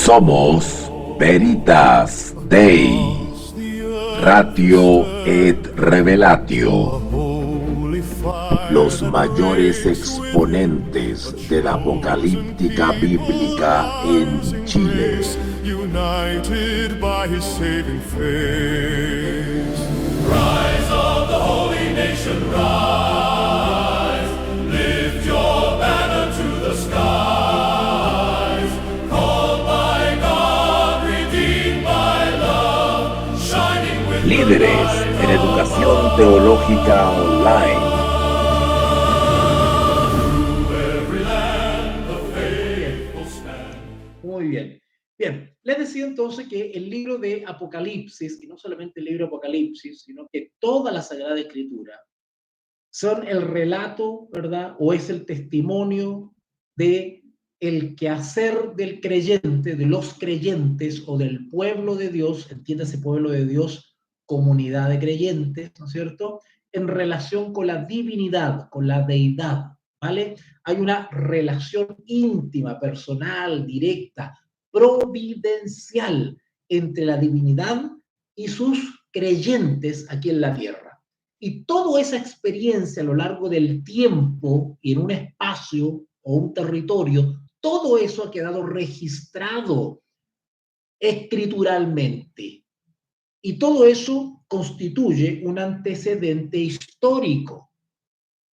Somos Veritas Dei, Ratio et Revelatio, los mayores exponentes de la apocalíptica bíblica en Chile. United by his saving faith. Rise of the holy nation, rise. Lift your banner to the skies. Called by God, redeemed by love, shining with Líderes en educación teológica online. Muy bien. Bien, les decía entonces que el libro de Apocalipsis, y no solamente el libro de Apocalipsis, sino que toda la Sagrada Escritura, son el relato, ¿verdad? O es el testimonio de el quehacer del creyente, de los creyentes o del pueblo de Dios, entiéndase pueblo de Dios, comunidad de creyentes, ¿no es cierto?, en relación con la divinidad, con la deidad, ¿vale? Hay una relación íntima, personal, directa, providencial entre la divinidad y sus creyentes aquí en la tierra. Y toda esa experiencia a lo largo del tiempo y en un espacio o un territorio, todo eso ha quedado registrado escrituralmente. Y todo eso constituye un antecedente histórico,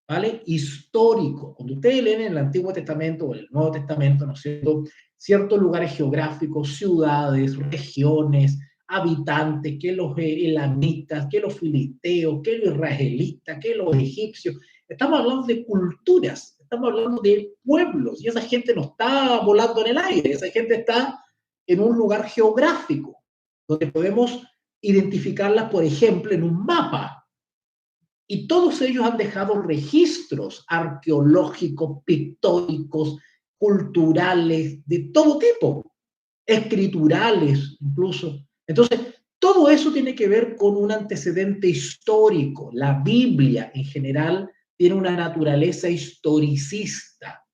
¿vale? Histórico. Cuando ustedes leen en el Antiguo Testamento o en el Nuevo Testamento, ¿no es cierto?, ciertos lugares geográficos, ciudades, regiones, habitantes, que los elamitas, que los filisteos, que los israelitas, que los egipcios. Estamos hablando de culturas, estamos hablando de pueblos, y esa gente no está volando en el aire, esa gente está en un lugar geográfico, donde podemos identificarlas, por ejemplo, en un mapa. Y todos ellos han dejado registros arqueológicos, pictóricos, culturales, de todo tipo, escriturales incluso. Entonces, todo eso tiene que ver con un antecedente histórico. La Biblia en general tiene una naturaleza historicista.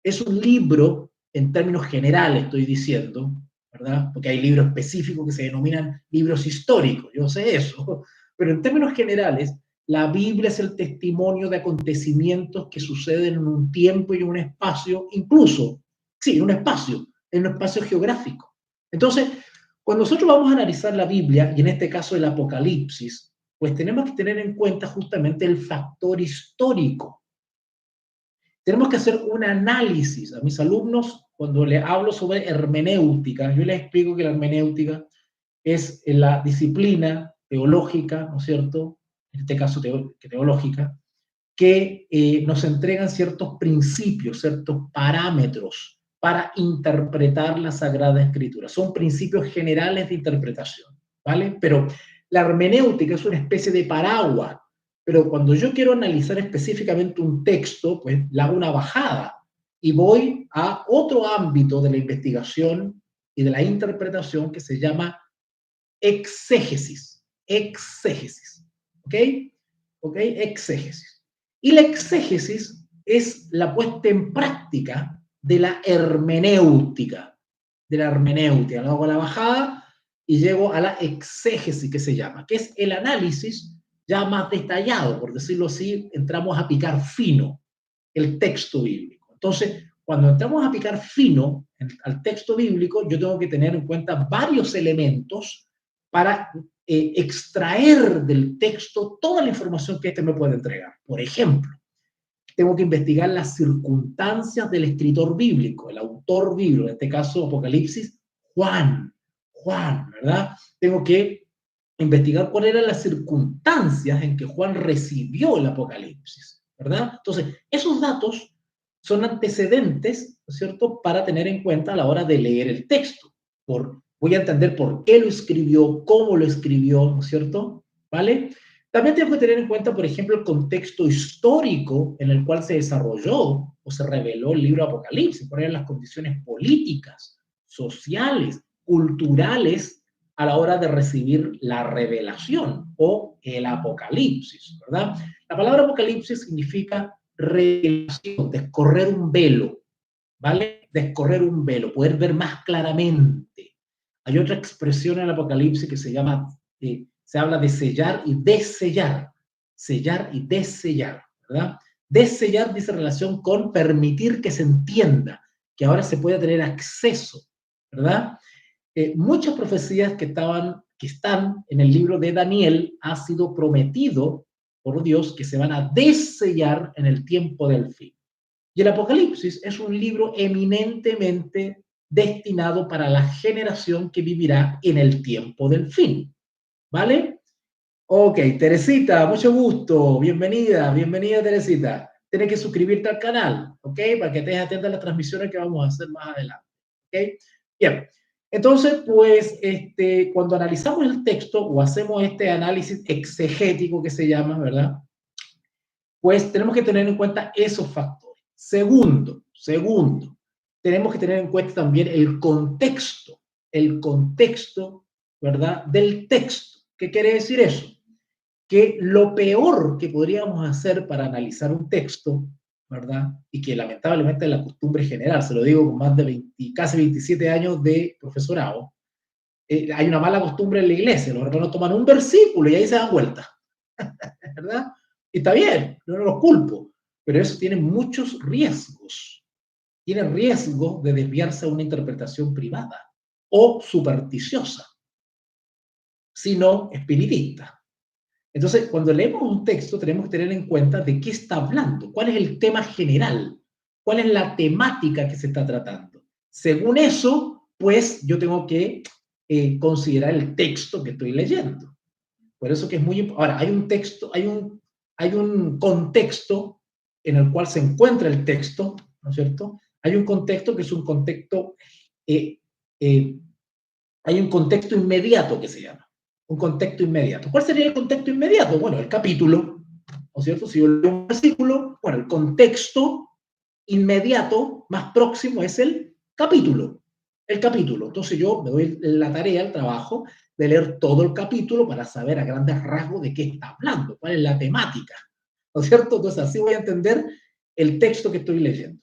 Es un libro, en términos generales estoy diciendo, ¿verdad? Porque hay libros específicos que se denominan libros históricos, yo sé eso, pero en términos generales, la Biblia es el testimonio de acontecimientos que suceden en un tiempo y en un espacio, incluso, sí, en un espacio geográfico. Entonces, cuando nosotros vamos a analizar la Biblia, y en este caso el Apocalipsis, pues tenemos que tener en cuenta justamente el factor histórico. Tenemos que hacer un análisis. A mis alumnos, cuando les hablo sobre hermenéutica, yo les explico que la hermenéutica es la disciplina teológica, ¿no es cierto?, en este caso teológica, que nos entregan ciertos principios, ciertos parámetros para interpretar la Sagrada Escritura. Son principios generales de interpretación, ¿vale? Pero la hermenéutica es una especie de paraguas, pero cuando yo quiero analizar específicamente un texto, pues le hago una bajada y voy a otro ámbito de la investigación y de la interpretación que se llama exégesis. Exégesis. ¿Ok? ¿Ok? Exégesis. Y la exégesis es la puesta en práctica de la hermenéutica. De la hermenéutica. Luego hago la bajada y llego a la exégesis, que se llama, que es el análisis ya más detallado, por decirlo así, entramos a picar fino el texto bíblico. Entonces, cuando entramos a picar fino al texto bíblico, yo tengo que tener en cuenta varios elementos para extraer del texto toda la información que este me puede entregar. Por ejemplo, tengo que investigar las circunstancias del escritor bíblico, el autor bíblico, en este caso Apocalipsis, Juan, ¿verdad? Tengo que investigar cuáles eran las circunstancias en que Juan recibió el Apocalipsis, ¿verdad? Entonces, esos datos son antecedentes, ¿no es cierto?, para tener en cuenta a la hora de leer el texto. Voy a entender por qué lo escribió, cómo lo escribió, ¿no es cierto? ¿Vale? También tengo que tener en cuenta, por ejemplo, el contexto histórico en el cual se desarrolló o se reveló el libro Apocalipsis, cuáles eran las condiciones políticas, sociales, culturales a la hora de recibir la revelación o el Apocalipsis, ¿verdad? La palabra Apocalipsis significa revelación, descorrer un velo, ¿vale? descorrer un velo, poder ver más claramente. Hay otra expresión en el Apocalipsis que se llama, se habla de sellar y desellar. Sellar y desellar, ¿verdad? Desellar dice relación con permitir que se entienda, que ahora se pueda tener acceso, ¿verdad? Muchas profecías que están en el libro de Daniel ha sido prometido por Dios que se van a desellar en el tiempo del fin. Y el Apocalipsis es un libro eminentemente destinado para la generación que vivirá en el tiempo del fin. ¿Vale? Ok, Teresita, mucho gusto. Bienvenida, bienvenida, Teresita. Tienes que suscribirte al canal, ¿ok? Para que estés atenta a las transmisiones que vamos a hacer más adelante. ¿Ok? Bien. Entonces, pues, cuando analizamos el texto o hacemos este análisis exegético que se llama, ¿verdad? Pues tenemos que tener en cuenta esos factores. Segundo, tenemos que tener en cuenta también el contexto, ¿verdad? Del texto. ¿Qué quiere decir eso? Que lo peor que podríamos hacer para analizar un texto, ¿verdad? Y que lamentablemente es la costumbre general, se lo digo con más de casi 27 años de profesorado, hay una mala costumbre en la iglesia, los hermanos toman un versículo y ahí se dan vuelta, ¿verdad? Y está bien, no los culpo, pero eso tiene muchos riesgos. Tiene riesgo de desviarse a una interpretación privada o supersticiosa, sino espiritista. Entonces, cuando leemos un texto, tenemos que tener en cuenta de qué está hablando, cuál es el tema general, cuál es la temática que se está tratando. Según eso, pues yo tengo que considerar el texto que estoy leyendo. Por eso que es muy importante. Ahora, hay un texto, hay un contexto en el cual se encuentra el texto, ¿no es cierto? Hay un contexto que es un contexto, hay un contexto inmediato que se llama. Un contexto inmediato. ¿Cuál sería el contexto inmediato? Bueno, el capítulo, ¿no es cierto? Si yo leo un versículo, bueno, el contexto inmediato más próximo es el capítulo. El capítulo. Entonces yo me doy la tarea, el trabajo de leer todo el capítulo para saber a grandes rasgos de qué está hablando, cuál es la temática, ¿no es cierto? Entonces así voy a entender el texto que estoy leyendo.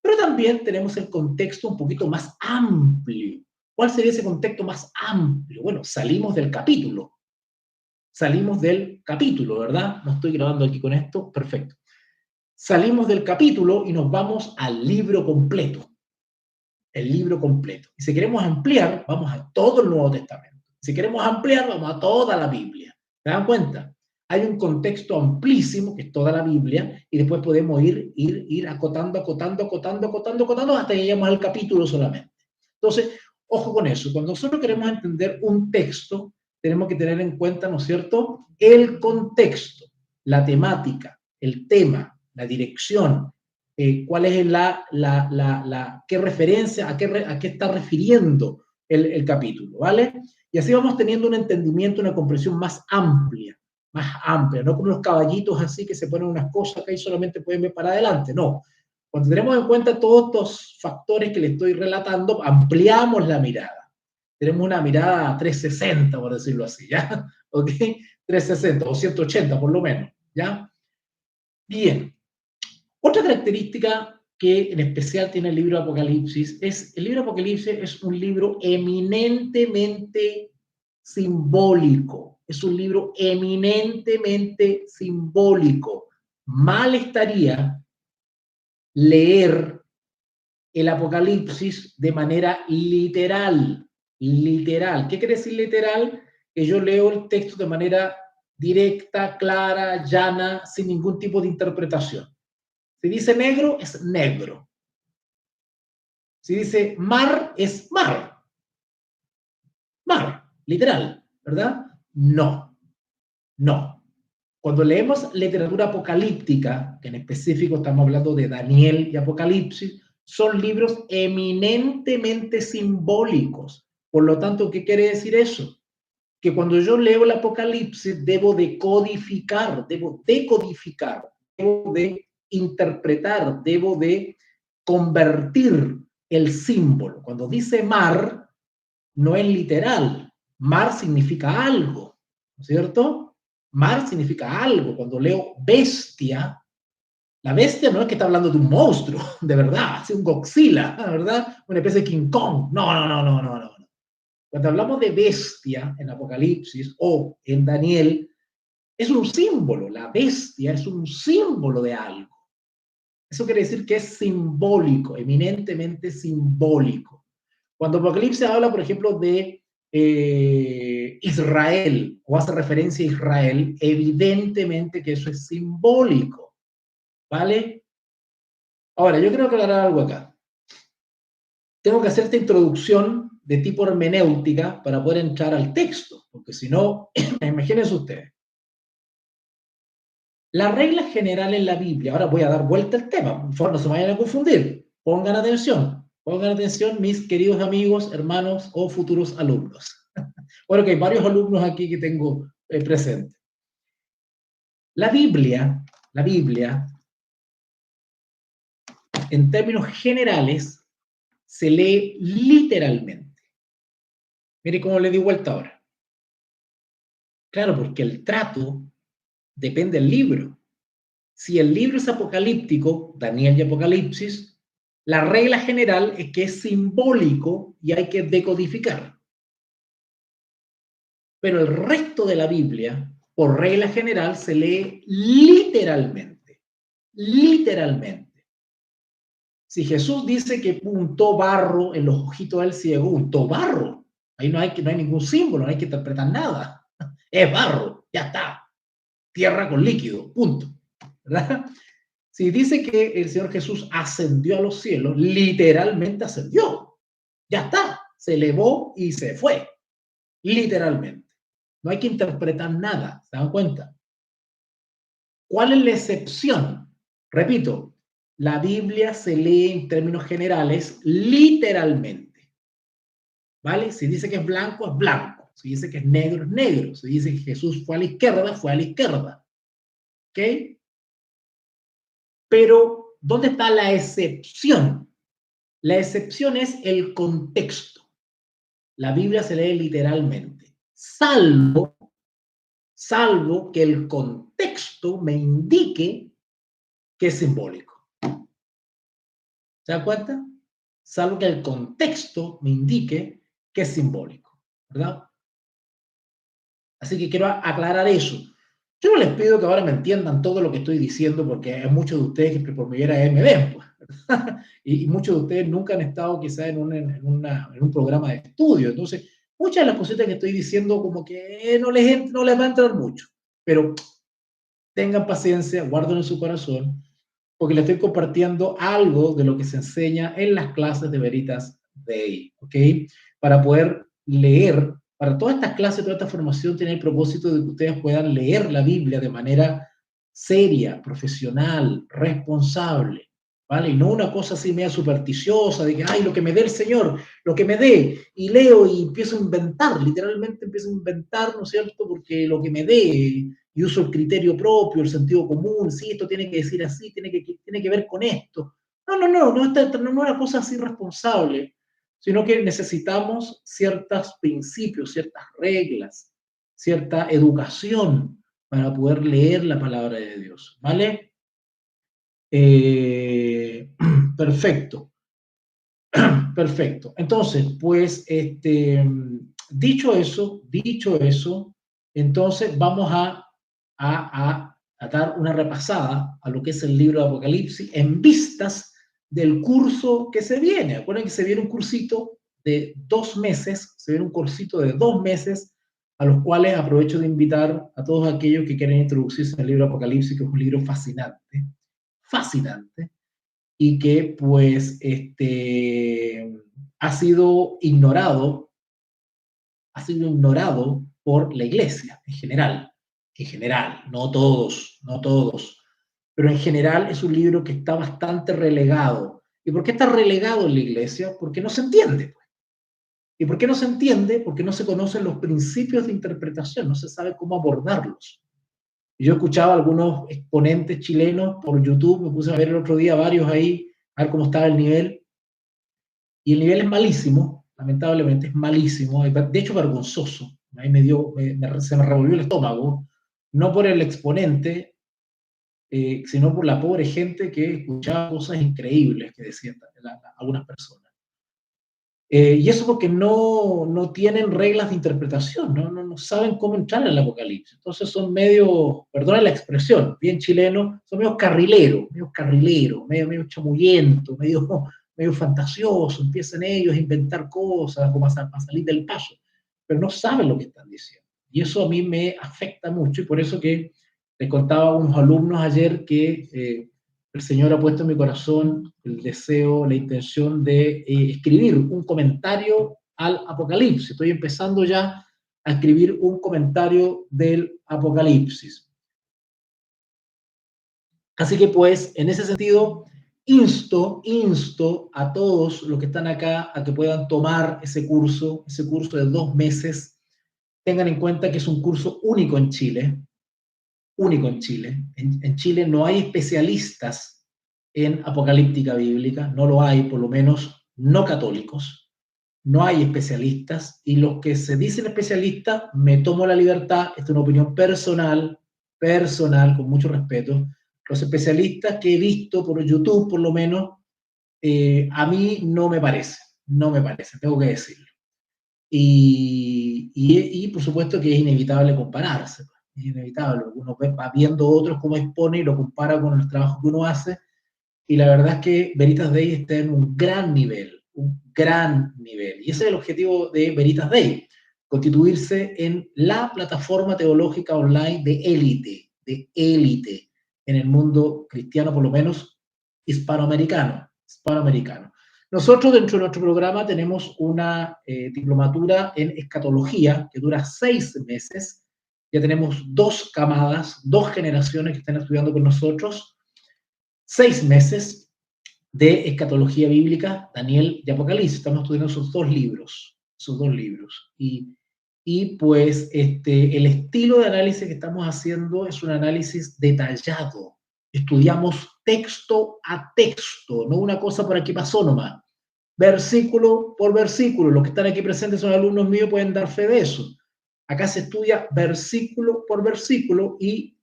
Pero también tenemos el contexto un poquito más amplio. ¿Cuál sería ese contexto más amplio? Bueno, salimos del capítulo. Salimos del capítulo, ¿verdad? No estoy grabando aquí con esto. Perfecto. Salimos del capítulo y nos vamos al libro completo. El libro completo. Y si queremos ampliar, vamos a todo el Nuevo Testamento. Si queremos ampliar, vamos a toda la Biblia. ¿Se dan cuenta? Hay un contexto amplísimo, que es toda la Biblia, y después podemos ir acotando hasta que lleguemos al capítulo solamente. Entonces, ojo con eso. Cuando nosotros queremos entender un texto, tenemos que tener en cuenta, ¿no es cierto?, el contexto, la temática, el tema, la dirección, cuál es qué referencia, a qué está refiriendo el capítulo, ¿vale? Y así vamos teniendo un entendimiento, una comprensión más amplia, no como los caballitos así que se ponen unas cosas que ahí solamente pueden ver para adelante, no. Cuando tenemos en cuenta todos estos factores que les estoy relatando, ampliamos la mirada. Tenemos una mirada 360, por decirlo así, ¿ya? ¿Ok? 360 o 180 por lo menos, ¿ya? Bien. Otra característica que en especial tiene el libro de Apocalipsis es, el libro de Apocalipsis es un libro eminentemente simbólico. Es un libro eminentemente simbólico. Mal estaría leer el Apocalipsis de manera literal. Literal. ¿Qué quiere decir literal? Que yo leo el texto de manera directa, clara, llana, sin ningún tipo de interpretación. Si dice negro, es negro. Si dice mar, es mar. Mar, literal, ¿verdad? No. Cuando leemos literatura apocalíptica, que en específico estamos hablando de Daniel y Apocalipsis, son libros eminentemente simbólicos. Por lo tanto, ¿qué quiere decir eso? Que cuando yo leo el Apocalipsis debo decodificar, debo de interpretar, debo de convertir el símbolo. Cuando dice mar, no es literal. Mar significa algo, ¿no es cierto? Mar significa algo. Cuando leo bestia, La bestia no es que está hablando de un monstruo, de verdad, así un Godzilla, ¿verdad? Una especie de King Kong. No. Cuando hablamos de bestia en Apocalipsis o en Daniel, es un símbolo. La bestia es un símbolo de algo. Eso quiere decir que es simbólico, eminentemente simbólico. Cuando Apocalipsis habla, por ejemplo, de Israel o hace referencia a Israel, evidentemente que eso es simbólico. ¿Vale? Ahora, yo quiero aclarar algo acá. Tengo que hacer esta introducción de tipo hermenéutica para poder entrar al texto, porque si no, imagínense ustedes. La regla general en la Biblia, ahora voy a dar vuelta al tema, por favor no se vayan a confundir, pongan atención mis queridos amigos, hermanos o futuros alumnos. Bueno, que hay varios alumnos aquí que tengo presentes. La Biblia, en términos generales, se lee literalmente. Mire cómo le di vuelta ahora. Claro, porque el trato depende del libro. Si el libro es apocalíptico, Daniel y Apocalipsis, la regla general es que es simbólico y hay que decodificar. Pero el resto de la Biblia, por regla general, se lee literalmente. Literalmente. Si Jesús dice que untó barro en los ojitos del ciego, untó barro. Ahí no hay ningún símbolo, no hay que interpretar nada. Es barro, ya está. Tierra con líquido, punto. ¿Verdad? Si dice que el Señor Jesús ascendió a los cielos, literalmente ascendió. Ya está. Se elevó y se fue. Literalmente. No hay que interpretar nada. ¿Se dan cuenta? ¿Cuál es la excepción? Repito, la Biblia se lee en términos generales literalmente. ¿Vale? Si dice que es blanco, es blanco. Si dice que es negro, es negro. Si dice que Jesús fue a la izquierda, fue a la izquierda. ¿Ok? Pero, ¿dónde está la excepción? La excepción es el contexto. La Biblia se lee literalmente, salvo que el contexto me indique que es simbólico. ¿Se dan cuenta? Salvo que el contexto me indique que es simbólico, ¿verdad? Así que quiero aclarar eso. Yo no les pido que ahora me entiendan todo lo que estoy diciendo, porque hay muchos de ustedes que por mi era me ven, pues, y muchos de ustedes nunca han estado quizá en un programa de estudio. Entonces, muchas de las cositas que estoy diciendo como que no les va a entrar mucho, pero tengan paciencia, guarden en su corazón, porque les estoy compartiendo algo de lo que se enseña en las clases de Veritas Dei, ¿ok? Para poder leer, para todas estas clases, toda esta formación, tiene el propósito de que ustedes puedan leer la Biblia de manera seria, profesional, responsable, ¿vale? Y no una cosa así media supersticiosa, de que, ay, lo que me dé el Señor, lo que me dé, y leo y empiezo a inventar, literalmente empiezo a inventar, ¿no es cierto? Porque lo que me dé, y uso el criterio propio, el sentido común, sí, esto tiene que decir así, tiene que ver con esto. No es una cosa así responsable, sino que necesitamos ciertos principios, ciertas reglas, cierta educación para poder leer la palabra de Dios, ¿vale? Perfecto. Perfecto. Entonces, pues, dicho eso, entonces vamos a dar una repasada a lo que es el libro de Apocalipsis en vistas del curso que se viene. Acuérdense que se viene un cursito de 2 meses, a los cuales aprovecho de invitar a todos aquellos que quieren introducirse en el libro de Apocalipsis, que es un libro fascinante, y que pues ha sido ignorado por la iglesia en general, no todos, pero en general es un libro que está bastante relegado. ¿Y por qué está relegado en la iglesia? Porque no se entiende. ¿Y por qué no se entiende? Porque no se conocen los principios de interpretación, no se sabe cómo abordarlos. Yo escuchaba a algunos exponentes chilenos por YouTube, me puse a ver el otro día varios ahí, a ver cómo estaba el nivel, y el nivel es malísimo, lamentablemente es malísimo, de hecho vergonzoso. Ahí se me revolvió el estómago, no por el exponente, sino por la pobre gente que escuchaba cosas increíbles que decían algunas personas. Y eso porque no tienen reglas de interpretación, no saben cómo entrar en el Apocalipsis. Entonces son medio, perdona la expresión, bien chileno, son medio carrileros, medio chamuyento, medio fantasioso, empiezan ellos a inventar cosas como a salir del paso, pero no saben lo que están diciendo. Y eso a mí me afecta mucho, y por eso que les contaba a unos alumnos ayer que el Señor ha puesto en mi corazón el deseo, la intención de escribir un comentario al Apocalipsis. Estoy empezando ya a escribir un comentario del Apocalipsis. Así que pues, en ese sentido, insto a todos los que están acá a que puedan tomar ese curso de 2 meses. Tengan en cuenta que es un curso único en Chile. Único en Chile. En Chile no hay especialistas en apocalíptica bíblica, no lo hay, por lo menos no católicos, no hay especialistas, y los que se dicen especialistas, me tomo la libertad, esta es una opinión personal, con mucho respeto, los especialistas que he visto por YouTube, por lo menos, a mí no me parece, tengo que decirlo. Y por supuesto que es inevitable compararse, es inevitable, uno va viendo otros cómo expone y lo compara con el trabajo que uno hace, y la verdad es que Veritas Dei está en un gran nivel, y ese es el objetivo de Veritas Dei, constituirse en la plataforma teológica online de élite en el mundo cristiano, por lo menos hispanoamericano. Nosotros dentro de nuestro programa tenemos una diplomatura en escatología que dura 6 meses. Ya tenemos 2 camadas, 2 generaciones que están estudiando con nosotros. 6 meses de escatología bíblica, Daniel y Apocalipsis. Estamos estudiando esos dos libros. Y pues el estilo de análisis que estamos haciendo es un análisis detallado. Estudiamos texto a texto, no una cosa por aquí pasó nomás. Versículo por versículo. Los que están aquí presentes son alumnos míos, pueden dar fe de eso. Acá se estudia versículo por versículo y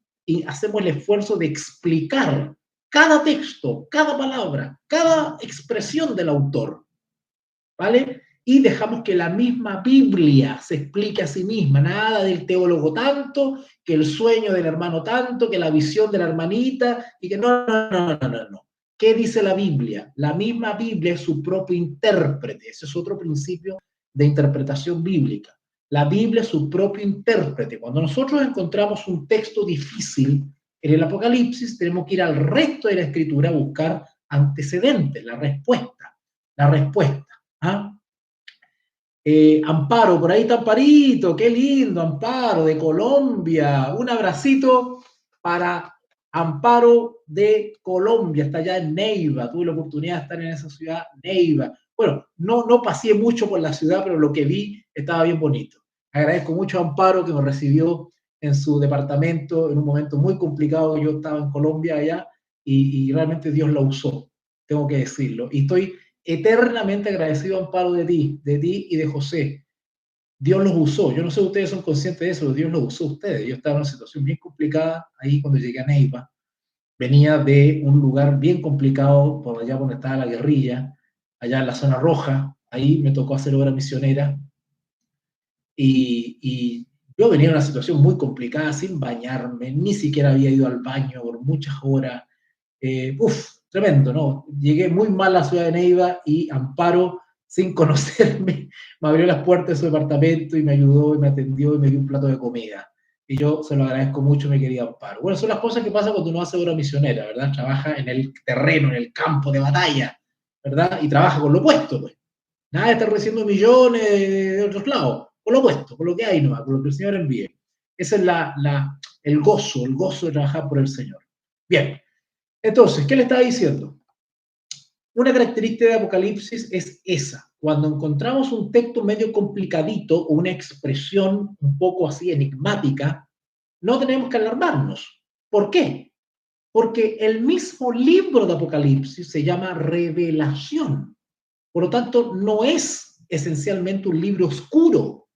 hacemos el esfuerzo de explicar cada texto, cada palabra, cada expresión del autor, ¿vale? Y dejamos que la misma Biblia se explique a sí misma, nada del teólogo tanto, que el sueño del hermano tanto, que la visión de la hermanita, y que no. ¿Qué dice la Biblia? La misma Biblia es su propio intérprete, ese es otro principio de interpretación bíblica. La Biblia es su propio intérprete. Cuando nosotros encontramos un texto difícil en el Apocalipsis, tenemos que ir al resto de la Escritura a buscar antecedentes, la respuesta. ¿Ah? Amparo, por ahí está Amparito, qué lindo, Amparo, de Colombia. Un abracito para Amparo de Colombia, está allá en Neiva. Tuve la oportunidad de estar en esa ciudad, Neiva. Bueno, no paseé mucho por la ciudad, pero lo que vi estaba bien bonito. Agradezco mucho a Amparo que me recibió en su departamento en un momento muy complicado. Yo estaba en Colombia allá y realmente Dios la usó, tengo que decirlo. Y estoy eternamente agradecido, Amparo, de ti y de José. Dios los usó. Yo no sé si ustedes son conscientes de eso, pero Dios los usó a ustedes. Yo estaba en una situación bien complicada ahí cuando llegué a Neiva. Venía de un lugar bien complicado, por allá donde estaba la guerrilla, allá en la zona roja. Ahí me tocó hacer obra misionera. Y yo venía en una situación muy complicada, sin bañarme, ni siquiera había ido al baño por muchas horas. Tremendo, ¿no? Llegué muy mal a la ciudad de Neiva y Amparo, sin conocerme, me abrió las puertas de su departamento y me ayudó y me atendió y me dio un plato de comida. Y yo se lo agradezco mucho, mi querido Amparo. Bueno, son las cosas que pasan cuando uno hace obra misionera, ¿verdad? Trabaja en el terreno, en el campo de batalla, ¿verdad? Y trabaja con lo opuesto, pues. Nada de estar recibiendo millones de otros lados. Con lo opuesto, con lo que hay nomás, con lo que el Señor envíe. Ese es el gozo de trabajar por el Señor. Bien. Entonces, ¿qué le estaba diciendo? Una característica de Apocalipsis es esa. Cuando encontramos un texto medio complicadito o una expresión un poco así enigmática, no tenemos que alarmarnos. ¿Por qué? Porque el mismo libro de Apocalipsis se llama Revelación. Por lo tanto, no es esencialmente un libro oscuro.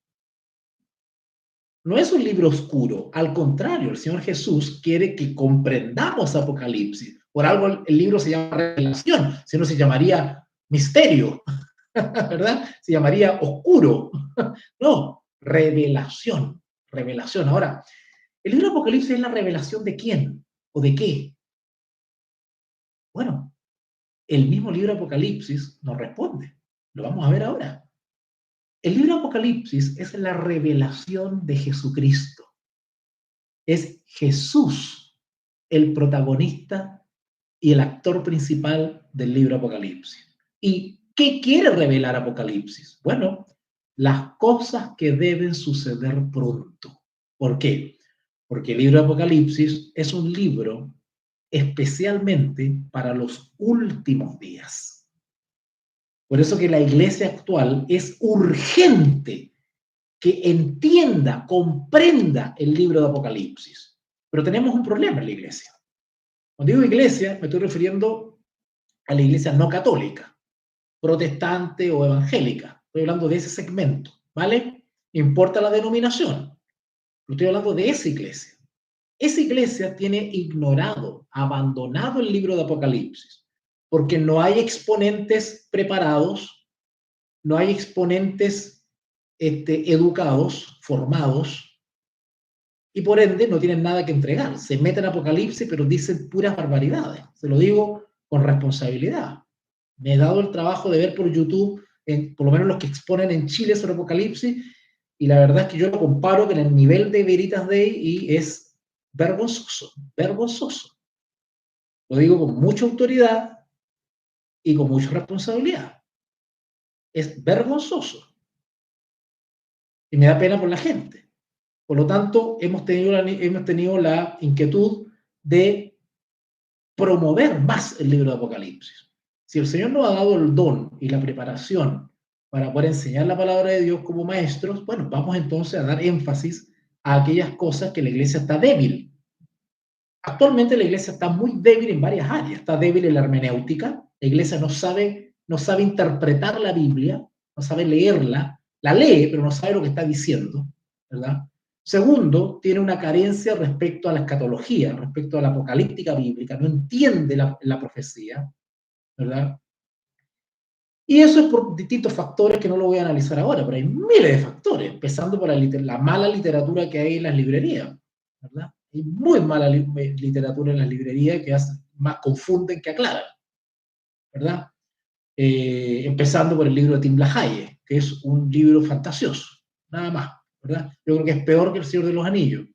No es un libro oscuro, al contrario, el Señor Jesús quiere que comprendamos Apocalipsis. Por algo el libro se llama Revelación, si no se llamaría misterio, ¿verdad? Se llamaría oscuro. No, revelación, revelación. Ahora, ¿el libro de Apocalipsis es la revelación de quién o de qué? Bueno, el mismo libro de Apocalipsis nos responde. Lo vamos a ver ahora. El libro de Apocalipsis es la revelación de Jesucristo. Es Jesús el protagonista y el actor principal del libro de Apocalipsis. ¿Y qué quiere revelar Apocalipsis? Bueno, las cosas que deben suceder pronto. ¿Por qué? Porque el libro de Apocalipsis es un libro especialmente para los últimos días. Por eso que la iglesia actual es urgente que entienda, comprenda el libro de Apocalipsis. Pero tenemos un problema en la iglesia. Cuando digo iglesia, me estoy refiriendo a la iglesia no católica, protestante o evangélica. Estoy hablando de ese segmento, ¿vale? No importa la denominación. Pero estoy hablando de esa iglesia. Esa iglesia tiene ignorado, abandonado el libro de Apocalipsis, porque no hay exponentes preparados, no hay exponentes educados, formados, y por ende no tienen nada que entregar. Se meten en Apocalipsis, pero dicen puras barbaridades. Se lo digo con responsabilidad. Me he dado el trabajo de ver por YouTube, por lo menos los que exponen en Chile sobre Apocalipsis, y la verdad es que yo lo comparo con el nivel de Veritas Day y es vergonzoso, vergonzoso. Lo digo con mucha autoridad y con mucha responsabilidad. Es vergonzoso. Y me da pena por la gente. Por lo tanto, hemos tenido la inquietud de promover más el libro de Apocalipsis. Si el Señor nos ha dado el don y la preparación para poder enseñar la palabra de Dios como maestros, bueno, vamos entonces a dar énfasis a aquellas cosas que la iglesia está débil. Actualmente la iglesia está muy débil en varias áreas. Está débil en la hermenéutica. La iglesia no sabe interpretar la Biblia, no sabe leerla, la lee, pero no sabe lo que está diciendo, ¿verdad? Segundo, tiene una carencia respecto a la escatología, respecto a la apocalíptica bíblica, no entiende la profecía, ¿verdad? Y eso es por distintos factores que no lo voy a analizar ahora, pero hay miles de factores, empezando por la mala literatura que hay en las librerías, ¿verdad? Hay muy mala literatura en las librerías que más confunden que aclaran, ¿verdad? Empezando por el libro de Tim LaHaye, que es un libro fantasioso, nada más, ¿verdad? Yo creo que es peor que El Señor de los Anillos.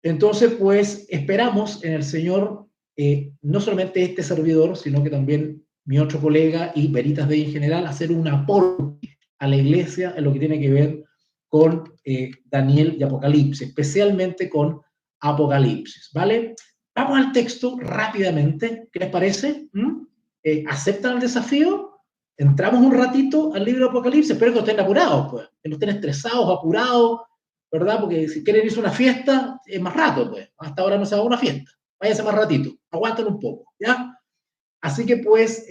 Entonces, pues, esperamos en el Señor, no solamente este servidor, sino que también mi otro colega y Veritas Day en general, hacer un aporte a la iglesia en lo que tiene que ver con Daniel y Apocalipsis, especialmente con Apocalipsis, ¿vale? Vamos al texto rápidamente, ¿qué les parece? ¿Aceptan el desafío? Entramos un ratito al libro de Apocalipsis, espero que no estén apurados, pues, que no estén estresados, apurados, ¿verdad? Porque si quieren irse a una fiesta, es más rato, pues, hasta ahora no se va a una fiesta, váyanse más ratito, aguanten un poco, ¿ya? Así que pues,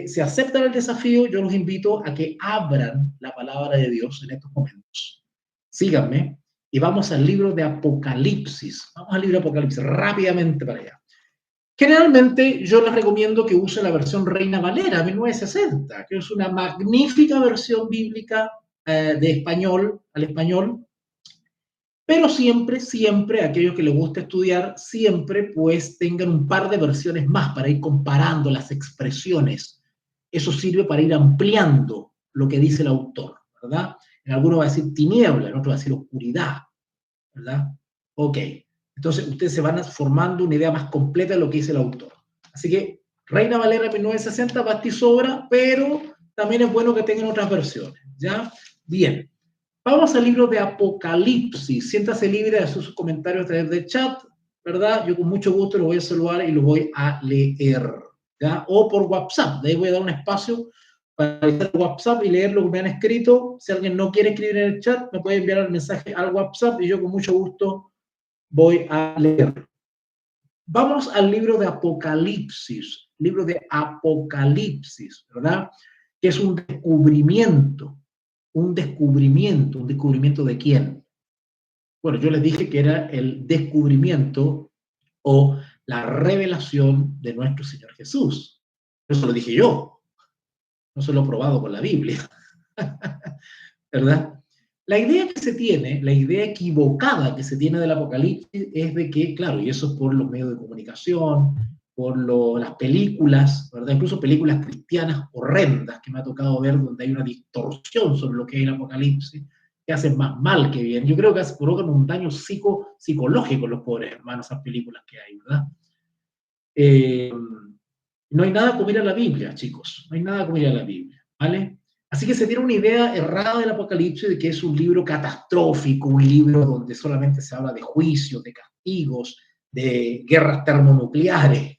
si aceptan el desafío, yo los invito a que abran la palabra de Dios en estos momentos. Síganme y vamos al libro de Apocalipsis. Vamos al libro de Apocalipsis rápidamente para allá. Generalmente yo les recomiendo que usen la versión Reina Valera 1960, que es una magnífica versión bíblica de español al español. Pero siempre, aquellos que les gusta estudiar, siempre pues tengan un par de versiones más para ir comparando las expresiones. Eso sirve para ir ampliando lo que dice el autor, ¿verdad? En alguno va a decir tiniebla, en otro va a decir oscuridad, ¿verdad? Ok, entonces ustedes se van formando una idea más completa de lo que dice el autor. Así que Reina Valera 1960 basta y sobra, pero también es bueno que tengan otras versiones, ¿ya? Bien. Vamos al libro de Apocalipsis. Siéntase libre de hacer sus comentarios a través del chat, ¿verdad? Yo con mucho gusto lo voy a saludar y lo voy a leer, ¿ya? O por WhatsApp. De ahí voy a dar un espacio para hacer WhatsApp y leer lo que me han escrito. Si alguien no quiere escribir en el chat, me puede enviar el mensaje al WhatsApp y yo con mucho gusto voy a leer. Vamos al libro de Apocalipsis. Libro de Apocalipsis, ¿verdad? Que es un descubrimiento. ¿Un descubrimiento de quién? Bueno, yo les dije que era el descubrimiento o la revelación de nuestro Señor Jesús. Eso lo dije yo, no se lo he probado con la Biblia, ¿verdad? La idea que se tiene, la idea equivocada que se tiene del Apocalipsis es de que, claro, y eso es por los medios de comunicación, por las películas, ¿verdad? Incluso películas cristianas horrendas que me ha tocado ver donde hay una distorsión sobre lo que es el Apocalipsis, que hacen más mal que bien. Yo creo que provocan un daño psicológico en los pobres hermanos, esas películas que hay, ¿verdad? No hay nada como ir a la Biblia, chicos, no hay nada como ir a la Biblia, ¿vale? Así que se tiene una idea errada del Apocalipsis de que es un libro catastrófico, un libro donde solamente se habla de juicios, de castigos, de guerras termonucleares,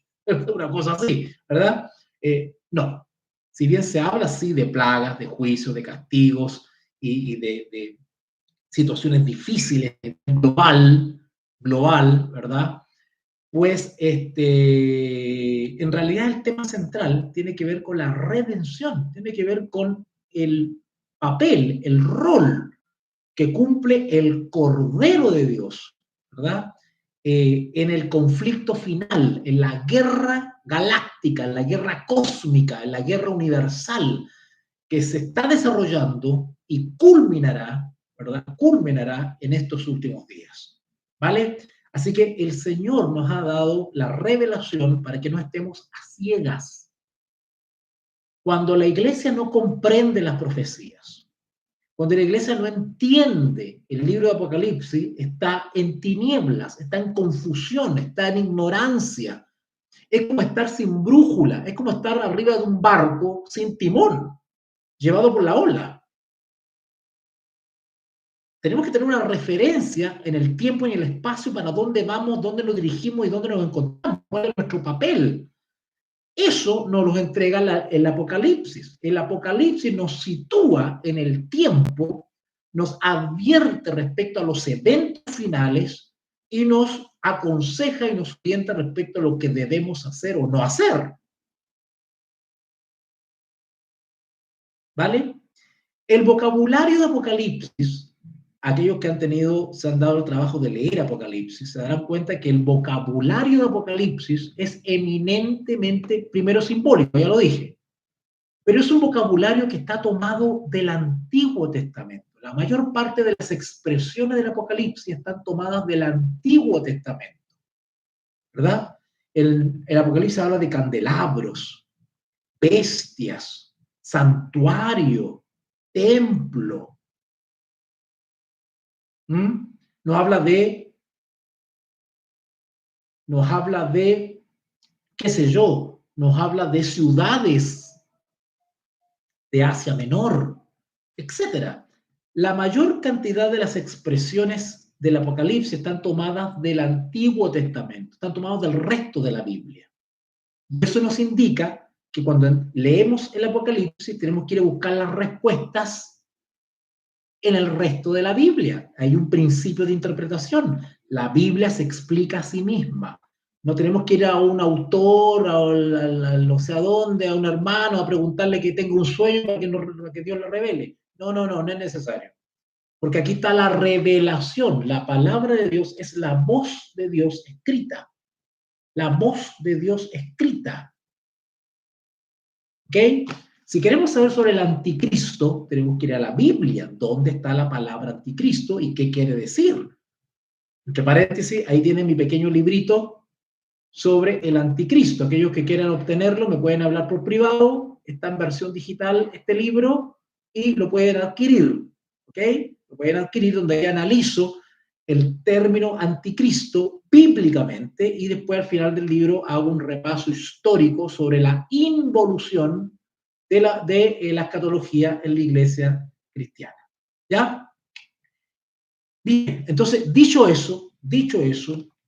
una cosa así, ¿verdad? No. Si bien se habla así de plagas, de juicios, de castigos y de situaciones difíciles, global, ¿verdad? Pues en realidad el tema central tiene que ver con la redención, tiene que ver con el papel, el rol que cumple el Cordero de Dios, ¿verdad? En el conflicto final, en la guerra galáctica, en la guerra cósmica, en la guerra universal que se está desarrollando y culminará, ¿verdad? Culminará en estos últimos días, ¿vale? Así que el Señor nos ha dado la revelación para que no estemos a ciegas. Cuando la iglesia no comprende las profecías, cuando la iglesia no entiende el libro de Apocalipsis, está en tinieblas, está en confusión, está en ignorancia. Es como estar sin brújula, es como estar arriba de un barco sin timón, llevado por la ola. Tenemos que tener una referencia en el tiempo y en el espacio para dónde vamos, dónde nos dirigimos y dónde nos encontramos, cuál es nuestro papel. Eso nos lo entrega el Apocalipsis. El Apocalipsis nos sitúa en el tiempo, nos advierte respecto a los eventos finales y nos aconseja y nos orienta respecto a lo que debemos hacer o no hacer. ¿Vale? El vocabulario de Apocalipsis, aquellos que se han dado el trabajo de leer Apocalipsis, se darán cuenta que el vocabulario de Apocalipsis es eminentemente, primero simbólico, ya lo dije, pero es un vocabulario que está tomado del Antiguo Testamento. La mayor parte de las expresiones del Apocalipsis están tomadas del Antiguo Testamento, ¿verdad? El Apocalipsis habla de candelabros, bestias, santuario, templo. Nos habla de, qué sé yo, nos habla de ciudades de Asia Menor, etc. La mayor cantidad de las expresiones del Apocalipsis están tomadas del Antiguo Testamento, están tomadas del resto de la Biblia. Y eso nos indica que cuando leemos el Apocalipsis tenemos que ir a buscar las respuestas en el resto de la Biblia. Hay un principio de interpretación. La Biblia se explica a sí misma. No tenemos que ir a un autor, a no sé a dónde, a un hermano, a preguntarle que tenga un sueño para que Dios lo revele. No es necesario. Porque aquí está la revelación. La palabra de Dios es la voz de Dios escrita. La voz de Dios escrita. ¿Ok? Si queremos saber sobre el anticristo, tenemos que ir a la Biblia. ¿Dónde está la palabra anticristo y qué quiere decir? Entre paréntesis, ahí tienen mi pequeño librito sobre el anticristo. Aquellos que quieran obtenerlo me pueden hablar por privado. Está en versión digital este libro y lo pueden adquirir. ¿Ok? Lo pueden adquirir donde ahí analizo el término anticristo bíblicamente y después al final del libro hago un repaso histórico sobre la involución de la escatología en la iglesia cristiana. ¿Ya? Bien, entonces, dicho eso,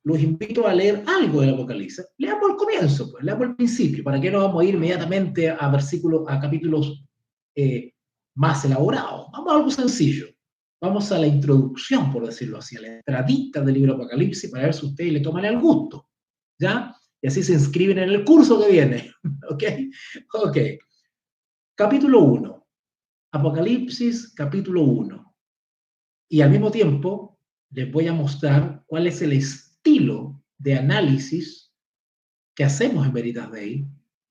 los invito a leer algo del Apocalipsis. Leamos el comienzo, pues, leamos el principio, para que no vamos a ir inmediatamente a versículos, a capítulos más elaborados. Vamos a algo sencillo. Vamos a la introducción, por decirlo así, a la entradita del libro Apocalipsis, para ver si ustedes le toman el gusto. ¿Ya? Y así se inscriben en el curso que viene. ¿Ok? Ok. Capítulo 1. Apocalipsis, capítulo 1. Y al mismo tiempo, les voy a mostrar cuál es el estilo de análisis que hacemos en Veritas Dei,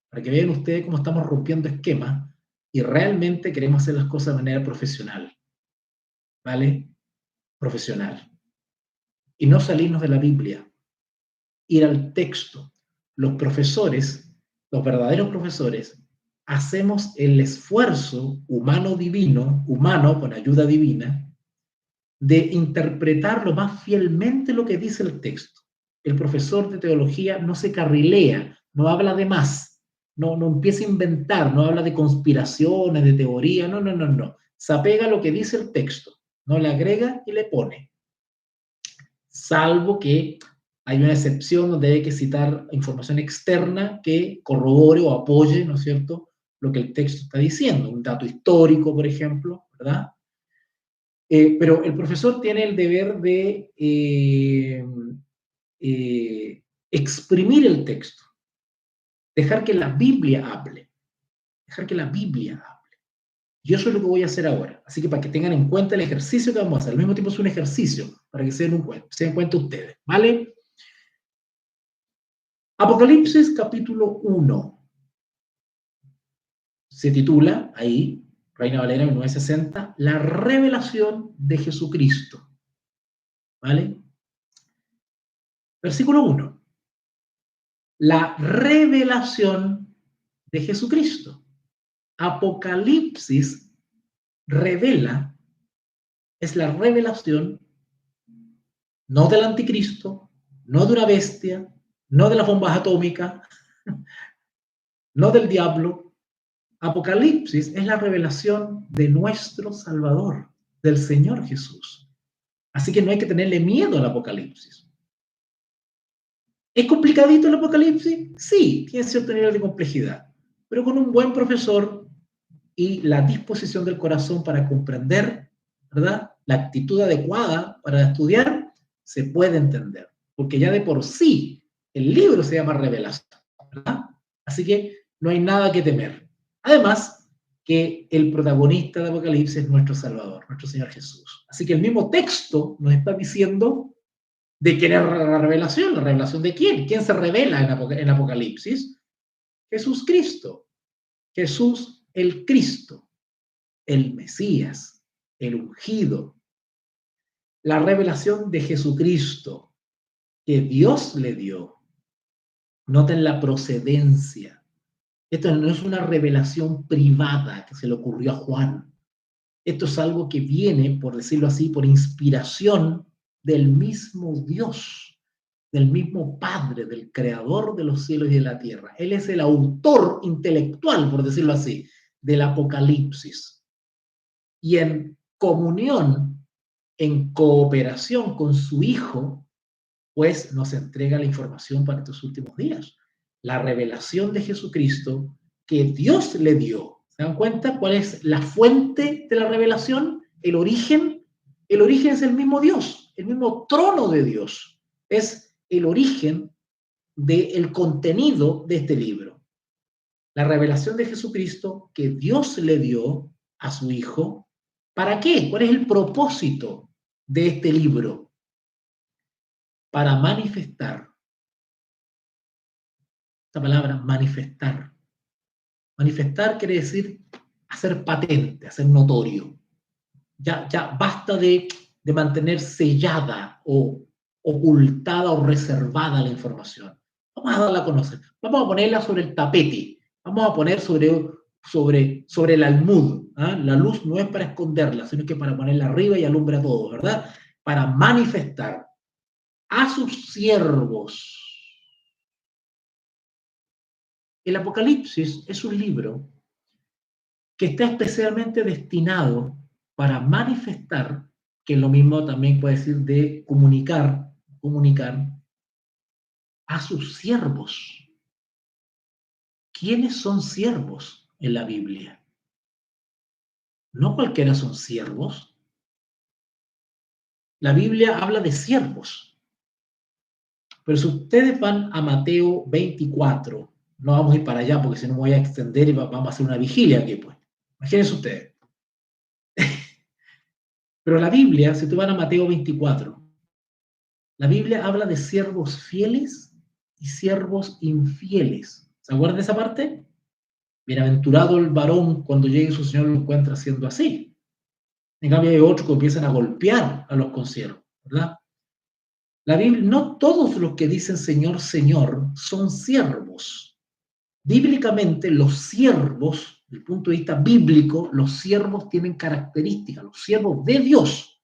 para que vean ustedes cómo estamos rompiendo esquemas y realmente queremos hacer las cosas de manera profesional, ¿vale? Profesional. Y no salirnos de la Biblia, ir al texto. Los profesores, los verdaderos profesores, hacemos el esfuerzo humano-divino, humano con ayuda divina, de interpretar lo más fielmente lo que dice el texto. El profesor de teología no se carrilea, no habla de más, no empieza a inventar, no habla de conspiraciones, de teoría, no. Se apega a lo que dice el texto, no le agrega y le pone. Salvo que hay una excepción donde hay que citar información externa que corrobore o apoye, ¿no es cierto?, lo que el texto está diciendo, un dato histórico, por ejemplo, ¿verdad? Pero el profesor tiene el deber de exprimir el texto, dejar que la Biblia hable, Y eso es lo que voy a hacer ahora. Así que para que tengan en cuenta el ejercicio que vamos a hacer, al mismo tiempo es un ejercicio, para que se den cuenta ustedes, ¿vale? Apocalipsis capítulo 1 se titula ahí, Reina Valera 1960, la revelación de Jesucristo. ¿Vale? Versículo 1. La revelación de Jesucristo. Apocalipsis revela, es la revelación no del anticristo, no de una bestia, no de las bombas atómicas, no del diablo. Apocalipsis es la revelación de nuestro Salvador, del Señor Jesús. Así que no hay que tenerle miedo al Apocalipsis. ¿Es complicadito el Apocalipsis? Sí, tiene cierto nivel de complejidad, pero con un buen profesor y la disposición del corazón para comprender, ¿verdad?, la actitud adecuada para estudiar, se puede entender, porque ya de por sí el libro se llama Revelación, ¿verdad? Así que no hay nada que temer. Además, que el protagonista de Apocalipsis es nuestro Salvador, nuestro Señor Jesús. Así que el mismo texto nos está diciendo de quién es la revelación de quién. ¿Quién se revela en Apocalipsis? Jesús Cristo. Jesús el Cristo, el Mesías, el ungido. La revelación de Jesucristo que Dios le dio. Noten la procedencia. Esto no es una revelación privada que se le ocurrió a Juan. Esto es algo que viene, por decirlo así, por inspiración del mismo Dios, del mismo Padre, del Creador de los cielos y de la tierra. Él es el autor intelectual, por decirlo así, del Apocalipsis. Y en comunión, en cooperación con su Hijo, pues nos entrega la información para estos últimos días. La revelación de Jesucristo que Dios le dio. ¿Se dan cuenta cuál es la fuente de la revelación? El origen. El origen es el mismo Dios, el mismo trono de Dios. Es el origen del contenido de este libro. La revelación de Jesucristo que Dios le dio a su Hijo. ¿Para qué? ¿Cuál es el propósito de este libro? Para manifestar. Esta palabra, manifestar. Manifestar quiere decir hacer patente, hacer notorio. Ya basta de mantener sellada o ocultada o reservada la información. Vamos a darla a conocer. Vamos a ponerla sobre el tapete. Vamos a poner sobre el almud. ¿Ah? La luz no es para esconderla, sino que para ponerla arriba y alumbra todo, ¿verdad? Para manifestar a sus siervos. El Apocalipsis es un libro que está especialmente destinado para manifestar, que lo mismo también puede decir de comunicar a sus siervos. ¿Quiénes son siervos en la Biblia? No cualquiera son siervos. La Biblia habla de siervos. Pero si ustedes van a Mateo 24, no vamos a ir para allá porque si no me voy a extender y vamos a hacer una vigilia aquí, pues. Imagínense ustedes. Pero la Biblia, si tú vas a Mateo 24, La Biblia habla de siervos fieles y siervos infieles. ¿Se acuerdan de esa parte? Bienaventurado el varón cuando llegue su Señor lo encuentra haciendo así. En cambio hay otros que empiezan a golpear a los consiervos, ¿verdad? La Biblia, no todos los que dicen Señor, Señor son siervos. Bíblicamente, los siervos, desde el punto de vista bíblico, los siervos tienen características, los siervos de Dios,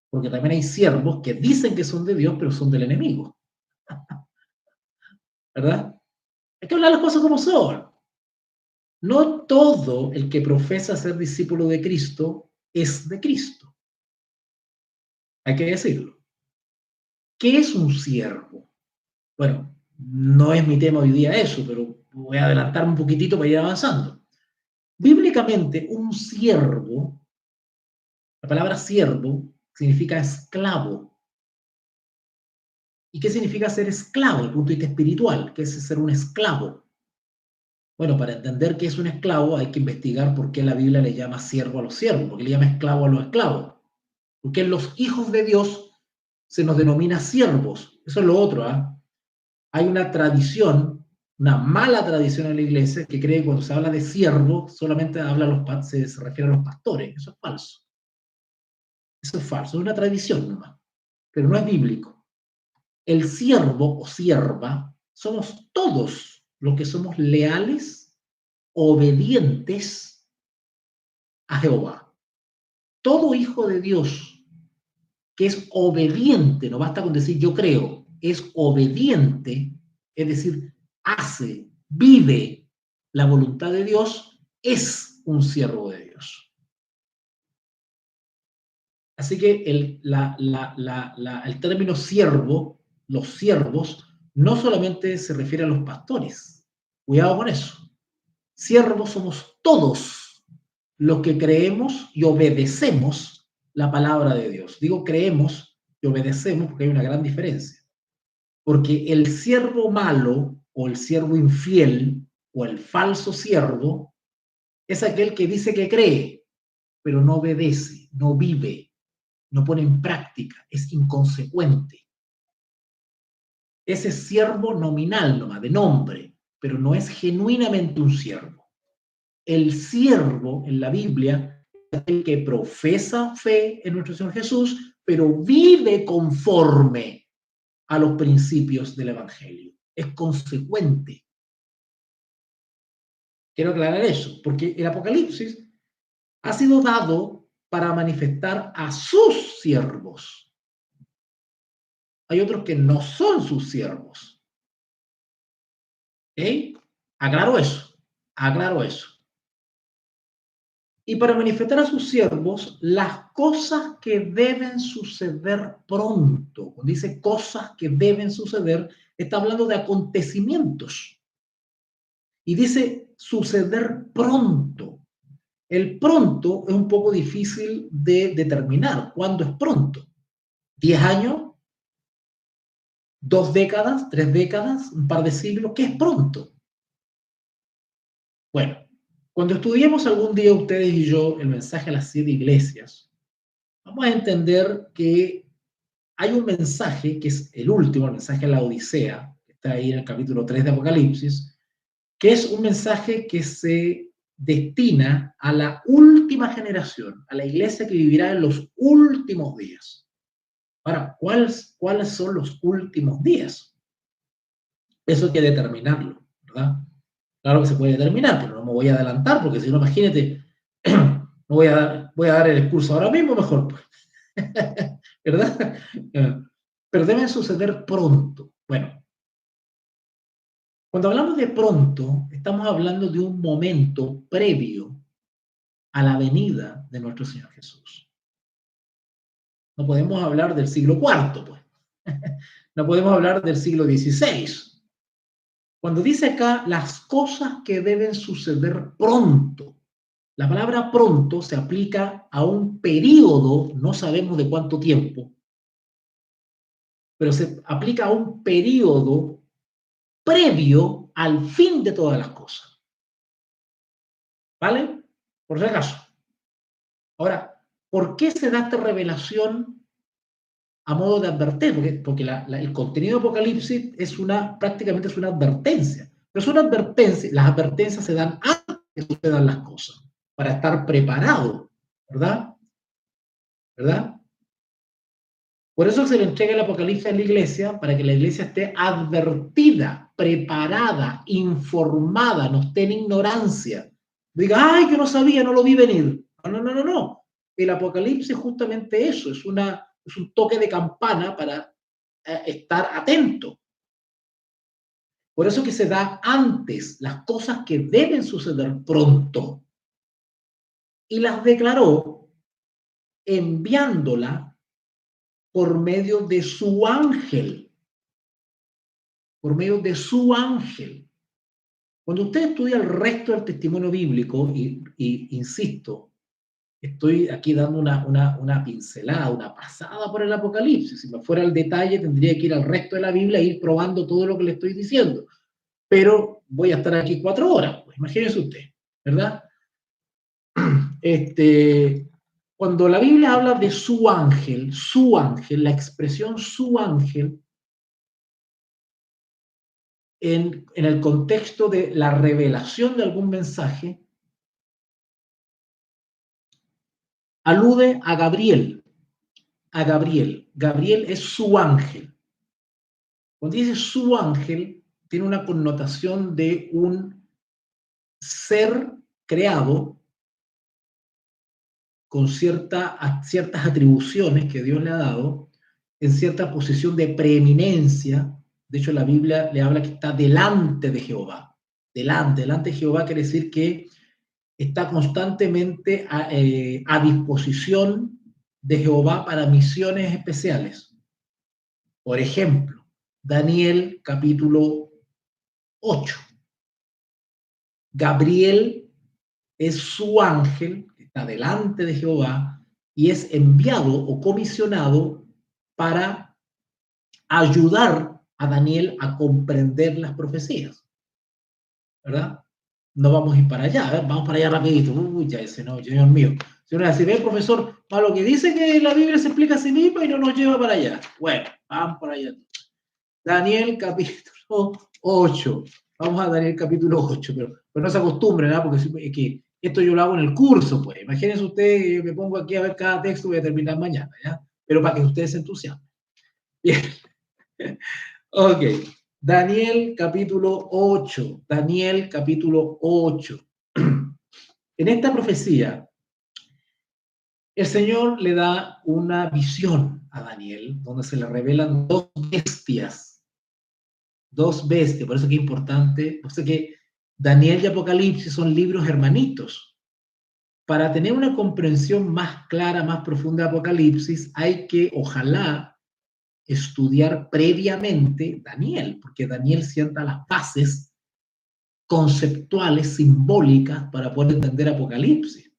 porque también hay siervos que dicen que son de Dios, pero son del enemigo, ¿verdad? Hay que hablar las cosas como son. No todo el que profesa ser discípulo de Cristo es de Cristo. Hay que decirlo. ¿Qué es un siervo? Bueno, no es mi tema hoy día eso, pero voy a adelantarme un poquitito para ir avanzando. Bíblicamente, un siervo, la palabra siervo significa esclavo. ¿Y qué significa ser esclavo desde el punto de vista espiritual? ¿Qué es ser un esclavo? Bueno, para entender qué es un esclavo hay que investigar por qué la Biblia le llama siervo a los siervos, por qué le llama esclavo a los esclavos. Porque en los hijos de Dios se nos denomina siervos. Eso es lo otro, ¿eh? Hay una tradición, una mala tradición en la iglesia que cree que cuando se habla de siervo solamente se refiere a los pastores. Eso es falso. Eso es falso, es una tradición nomás, pero no es bíblico. El siervo o sierva somos todos los que somos leales, obedientes a Jehová. Todo hijo de Dios que es obediente, no basta con decir yo creo, es obediente, es decir, hace, vive la voluntad de Dios, es un siervo de Dios. Así que el término siervo, los siervos, no solamente se refiere a los pastores. Cuidado con eso. Siervos somos todos los que creemos y obedecemos la palabra de Dios. Digo creemos y obedecemos porque hay una gran diferencia. Porque el siervo malo o el siervo infiel o el falso siervo es aquel que dice que cree, pero no obedece, no vive, no pone en práctica, es inconsecuente. Ese siervo nominal nomás, de nombre, pero no es genuinamente un siervo. El siervo en la Biblia es el que profesa fe en nuestro Señor Jesús, pero vive conforme a los principios del Evangelio. Es consecuente. Quiero aclarar eso, porque el Apocalipsis ha sido dado para manifestar a sus siervos. Hay otros que no son sus siervos. ¿Ok? Aclaro eso. Aclaro eso. Y para manifestar a sus siervos las cosas que deben suceder pronto. Cuando dice cosas que deben suceder, está hablando de acontecimientos. Y dice suceder pronto. El pronto es un poco difícil de determinar. ¿Cuándo es pronto? ¿10 años? ¿2 décadas? ¿3 décadas? ¿Un par de siglos? ¿Qué es pronto? Bueno, cuando estudiemos algún día ustedes y yo el mensaje a las 7 iglesias, vamos a entender que hay un mensaje, que es el último, el mensaje a la Odisea, que está ahí en el capítulo 3 de Apocalipsis, que es un mensaje que se destina a la última generación, a la iglesia que vivirá en los últimos días. Ahora, ¿cuáles son los últimos días? Eso hay que determinarlo, ¿verdad? Claro que se puede determinar, pero no me voy a adelantar, porque si no, imagínate, no voy a dar el discurso ahora mismo mejor, ¿verdad? Pero deben suceder pronto. Bueno, cuando hablamos de pronto, estamos hablando de un momento previo a la venida de nuestro Señor Jesús. No podemos hablar del siglo IV, pues. No podemos hablar del siglo XVI. Cuando dice acá las cosas que deben suceder pronto, la palabra pronto se aplica a un periodo, no sabemos de cuánto tiempo, pero se aplica a un periodo previo al fin de todas las cosas. ¿Vale? Por si acaso. Ahora, ¿por qué se da esta revelación a modo de advertencia, porque el contenido de Apocalipsis prácticamente es una advertencia. Pero es una advertencia, las advertencias se dan antes que sucedan las cosas, para estar preparado, ¿verdad? ¿Verdad? Por eso se le entrega el Apocalipsis a la iglesia, para que la iglesia esté advertida, preparada, informada, no esté en ignorancia. Diga, ay, yo no sabía, no lo vi venir. No. El Apocalipsis es justamente eso, es un toque de campana para estar atento. Por eso que se da antes las cosas que deben suceder pronto. Y las declaró enviándola por medio de su ángel. Por medio de su ángel. Cuando usted estudia el resto del testimonio bíblico, y insisto, estoy aquí dando una pincelada, una pasada por el Apocalipsis. Si me fuera al detalle, tendría que ir al resto de la Biblia e ir probando todo lo que le estoy diciendo. Pero voy a estar aquí 4 horas, pues, imagínese usted, ¿verdad? Cuando la Biblia habla de su ángel, la expresión su ángel, en el contexto de la revelación de algún mensaje, alude a Gabriel. Gabriel es su ángel. Cuando dice su ángel, tiene una connotación de un ser creado con ciertas atribuciones que Dios le ha dado, en cierta posición de preeminencia. De hecho, la Biblia le habla que está delante de Jehová. Delante de Jehová quiere decir que está constantemente a disposición de Jehová para misiones especiales. Por ejemplo, Daniel capítulo 8. Gabriel es su ángel, que está delante de Jehová, y es enviado o comisionado para ayudar a Daniel a comprender las profecías. ¿Verdad? No vamos a ir para allá, vamos para allá rapidito. Uy, ya ese no, Señor mío. Si uno dice, ve, profesor, para lo que dice que la Biblia se explica a sí misma y no nos lleva para allá. Bueno, vamos para allá. Daniel capítulo 8. Vamos a Daniel capítulo 8, pero no se acostumbren, ¿no? Porque es que esto yo lo hago en el curso, pues. Imagínense ustedes, yo me pongo aquí a ver cada texto, voy a terminar mañana, ¿ya? Pero para que ustedes se entusiasmen. Bien. Ok. Daniel capítulo 8. Daniel capítulo 8. En esta profecía, el Señor le da una visión a Daniel, donde se le revelan 2 bestias. 2 bestias, por eso que es importante. Por eso que Daniel y Apocalipsis son libros hermanitos. Para tener una comprensión más clara, más profunda de Apocalipsis, hay que, ojalá, estudiar previamente Daniel, porque Daniel sienta las bases conceptuales, simbólicas, para poder entender Apocalipsis.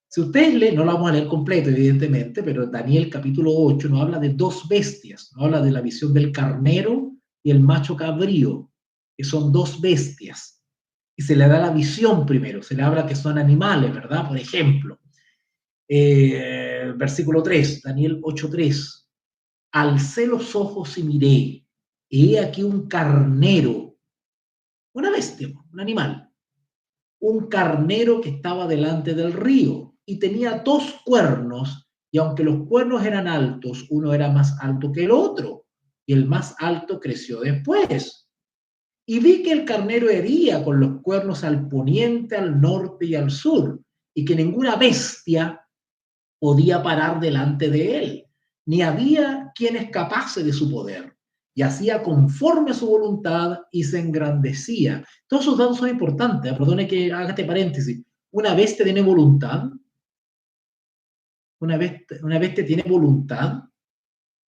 Si ustedes leen, no lo vamos a leer completo, evidentemente, pero Daniel capítulo 8 nos habla de 2 bestias, nos habla de la visión del carnero y el macho cabrío, que son 2 bestias. Y se le da la visión primero, se le habla que son animales, ¿verdad? Por ejemplo, versículo 3, Daniel 8:3. Alcé los ojos y miré, y he aquí un carnero, una bestia, un animal, un carnero que estaba delante del río, y tenía 2 cuernos, y aunque los cuernos eran altos, uno era más alto que el otro, y el más alto creció después. Y vi que el carnero hería con los cuernos al poniente, al norte y al sur, y que ninguna bestia podía parar delante de él, ni había quien escapase de su poder, y hacía conforme a su voluntad y se engrandecía. Todos esos datos son importantes, perdone que haga este paréntesis. Una bestia tiene voluntad, una bestia tiene voluntad,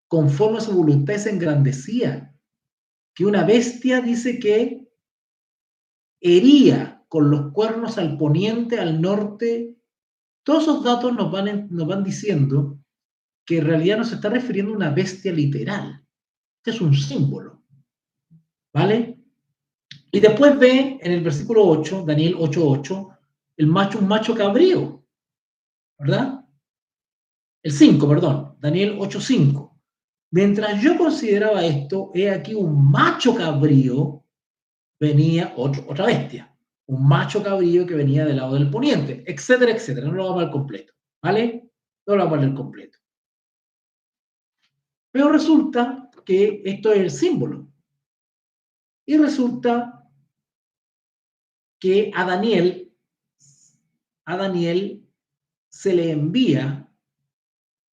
conforme a su voluntad y se engrandecía. Que una bestia dice que hería con los cuernos al poniente, al norte. Todos esos datos nos van diciendo que en realidad no se está refiriendo a una bestia literal. Este es un símbolo. ¿Vale? Y después ve en el versículo 8, Daniel 8:8, un macho cabrío. ¿Verdad? El 5, perdón, Daniel 8:5. Mientras yo consideraba esto, he aquí un macho cabrío venía, otra bestia, un macho cabrío que venía del lado del poniente, etcétera, etcétera. No lo vamos a ver completo, ¿vale? No lo vamos a leer completo. Pero resulta que esto es el símbolo. Y resulta que a Daniel se le envía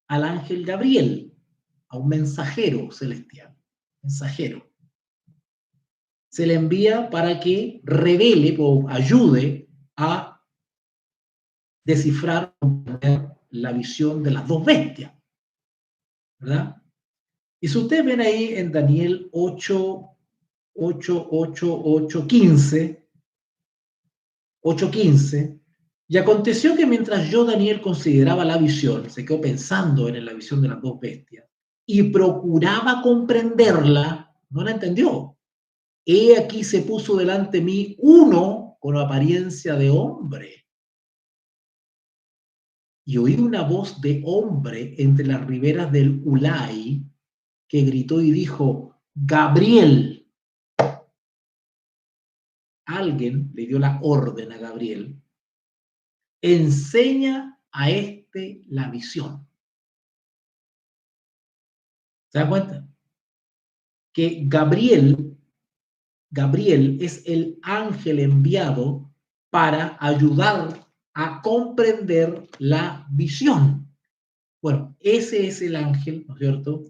al ángel Gabriel, a un mensajero celestial, mensajero. Se le envía para que revele o ayude a descifrar la visión de las dos bestias, ¿verdad? Y si ustedes ven ahí en Daniel 8:15, y aconteció que mientras yo, Daniel, consideraba la visión, se quedó pensando en la visión de las dos bestias, y procuraba comprenderla, no la entendió. He aquí se puso delante de mí uno con apariencia de hombre. Y oí una voz de hombre entre las riberas del Ulai, que gritó y dijo, Gabriel. Alguien le dio la orden a Gabriel, enseña a este la visión. ¿Se da cuenta? Que Gabriel es el ángel enviado para ayudar a comprender la visión. Bueno, ese es el ángel, ¿no es cierto?,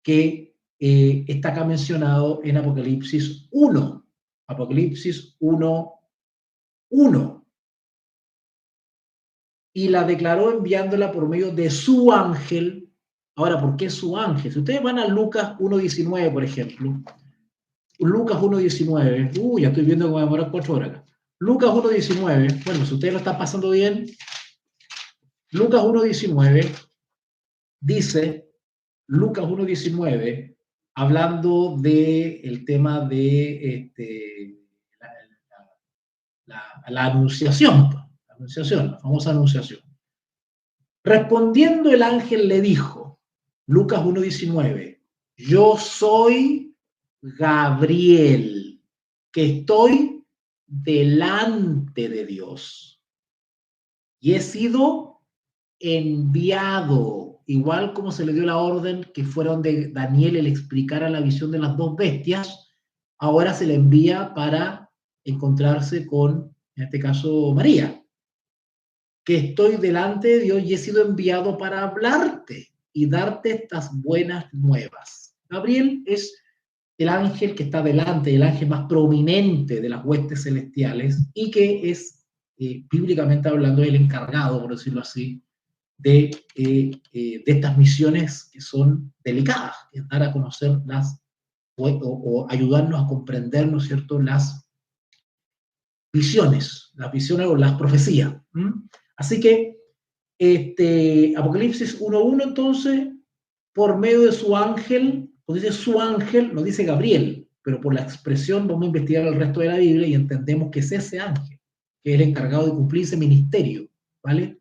que está acá mencionado en Apocalipsis 1. Apocalipsis 1:1. Y la declaró enviándola por medio de su ángel. Ahora, ¿por qué su ángel? Si ustedes van a Lucas 1:19, por ejemplo, Lucas 1:19, ya estoy viendo que va a demorar 4 horas acá. Lucas 1:19, bueno, si ustedes lo están pasando bien, Lucas 1:19 dice, Lucas 1:19, hablando del tema de la anunciación, la famosa anunciación. Respondiendo el ángel le dijo, Lucas 1:19, yo soy Gabriel, que estoy delante de Dios y he sido enviado, igual como se le dio la orden que fuera donde Daniel le explicara la visión de las dos bestias, ahora se le envía para encontrarse con, en este caso, María, que estoy delante de Dios y he sido enviado para hablarte y darte estas buenas nuevas. Gabriel es el ángel que está delante, el ángel más prominente de las huestes celestiales y que es, bíblicamente hablando, el encargado, por decirlo así, de estas misiones que son delicadas, que es dar a conocer o ayudarnos a comprender, ¿no es cierto?, las visiones o las profecías. Así que Apocalipsis 1:1, entonces, por medio de su ángel, cuando dice su ángel, no dice Gabriel, pero por la expresión vamos a investigar el resto de la Biblia y entendemos que es ese ángel, que es el encargado de cumplir ese ministerio, ¿vale?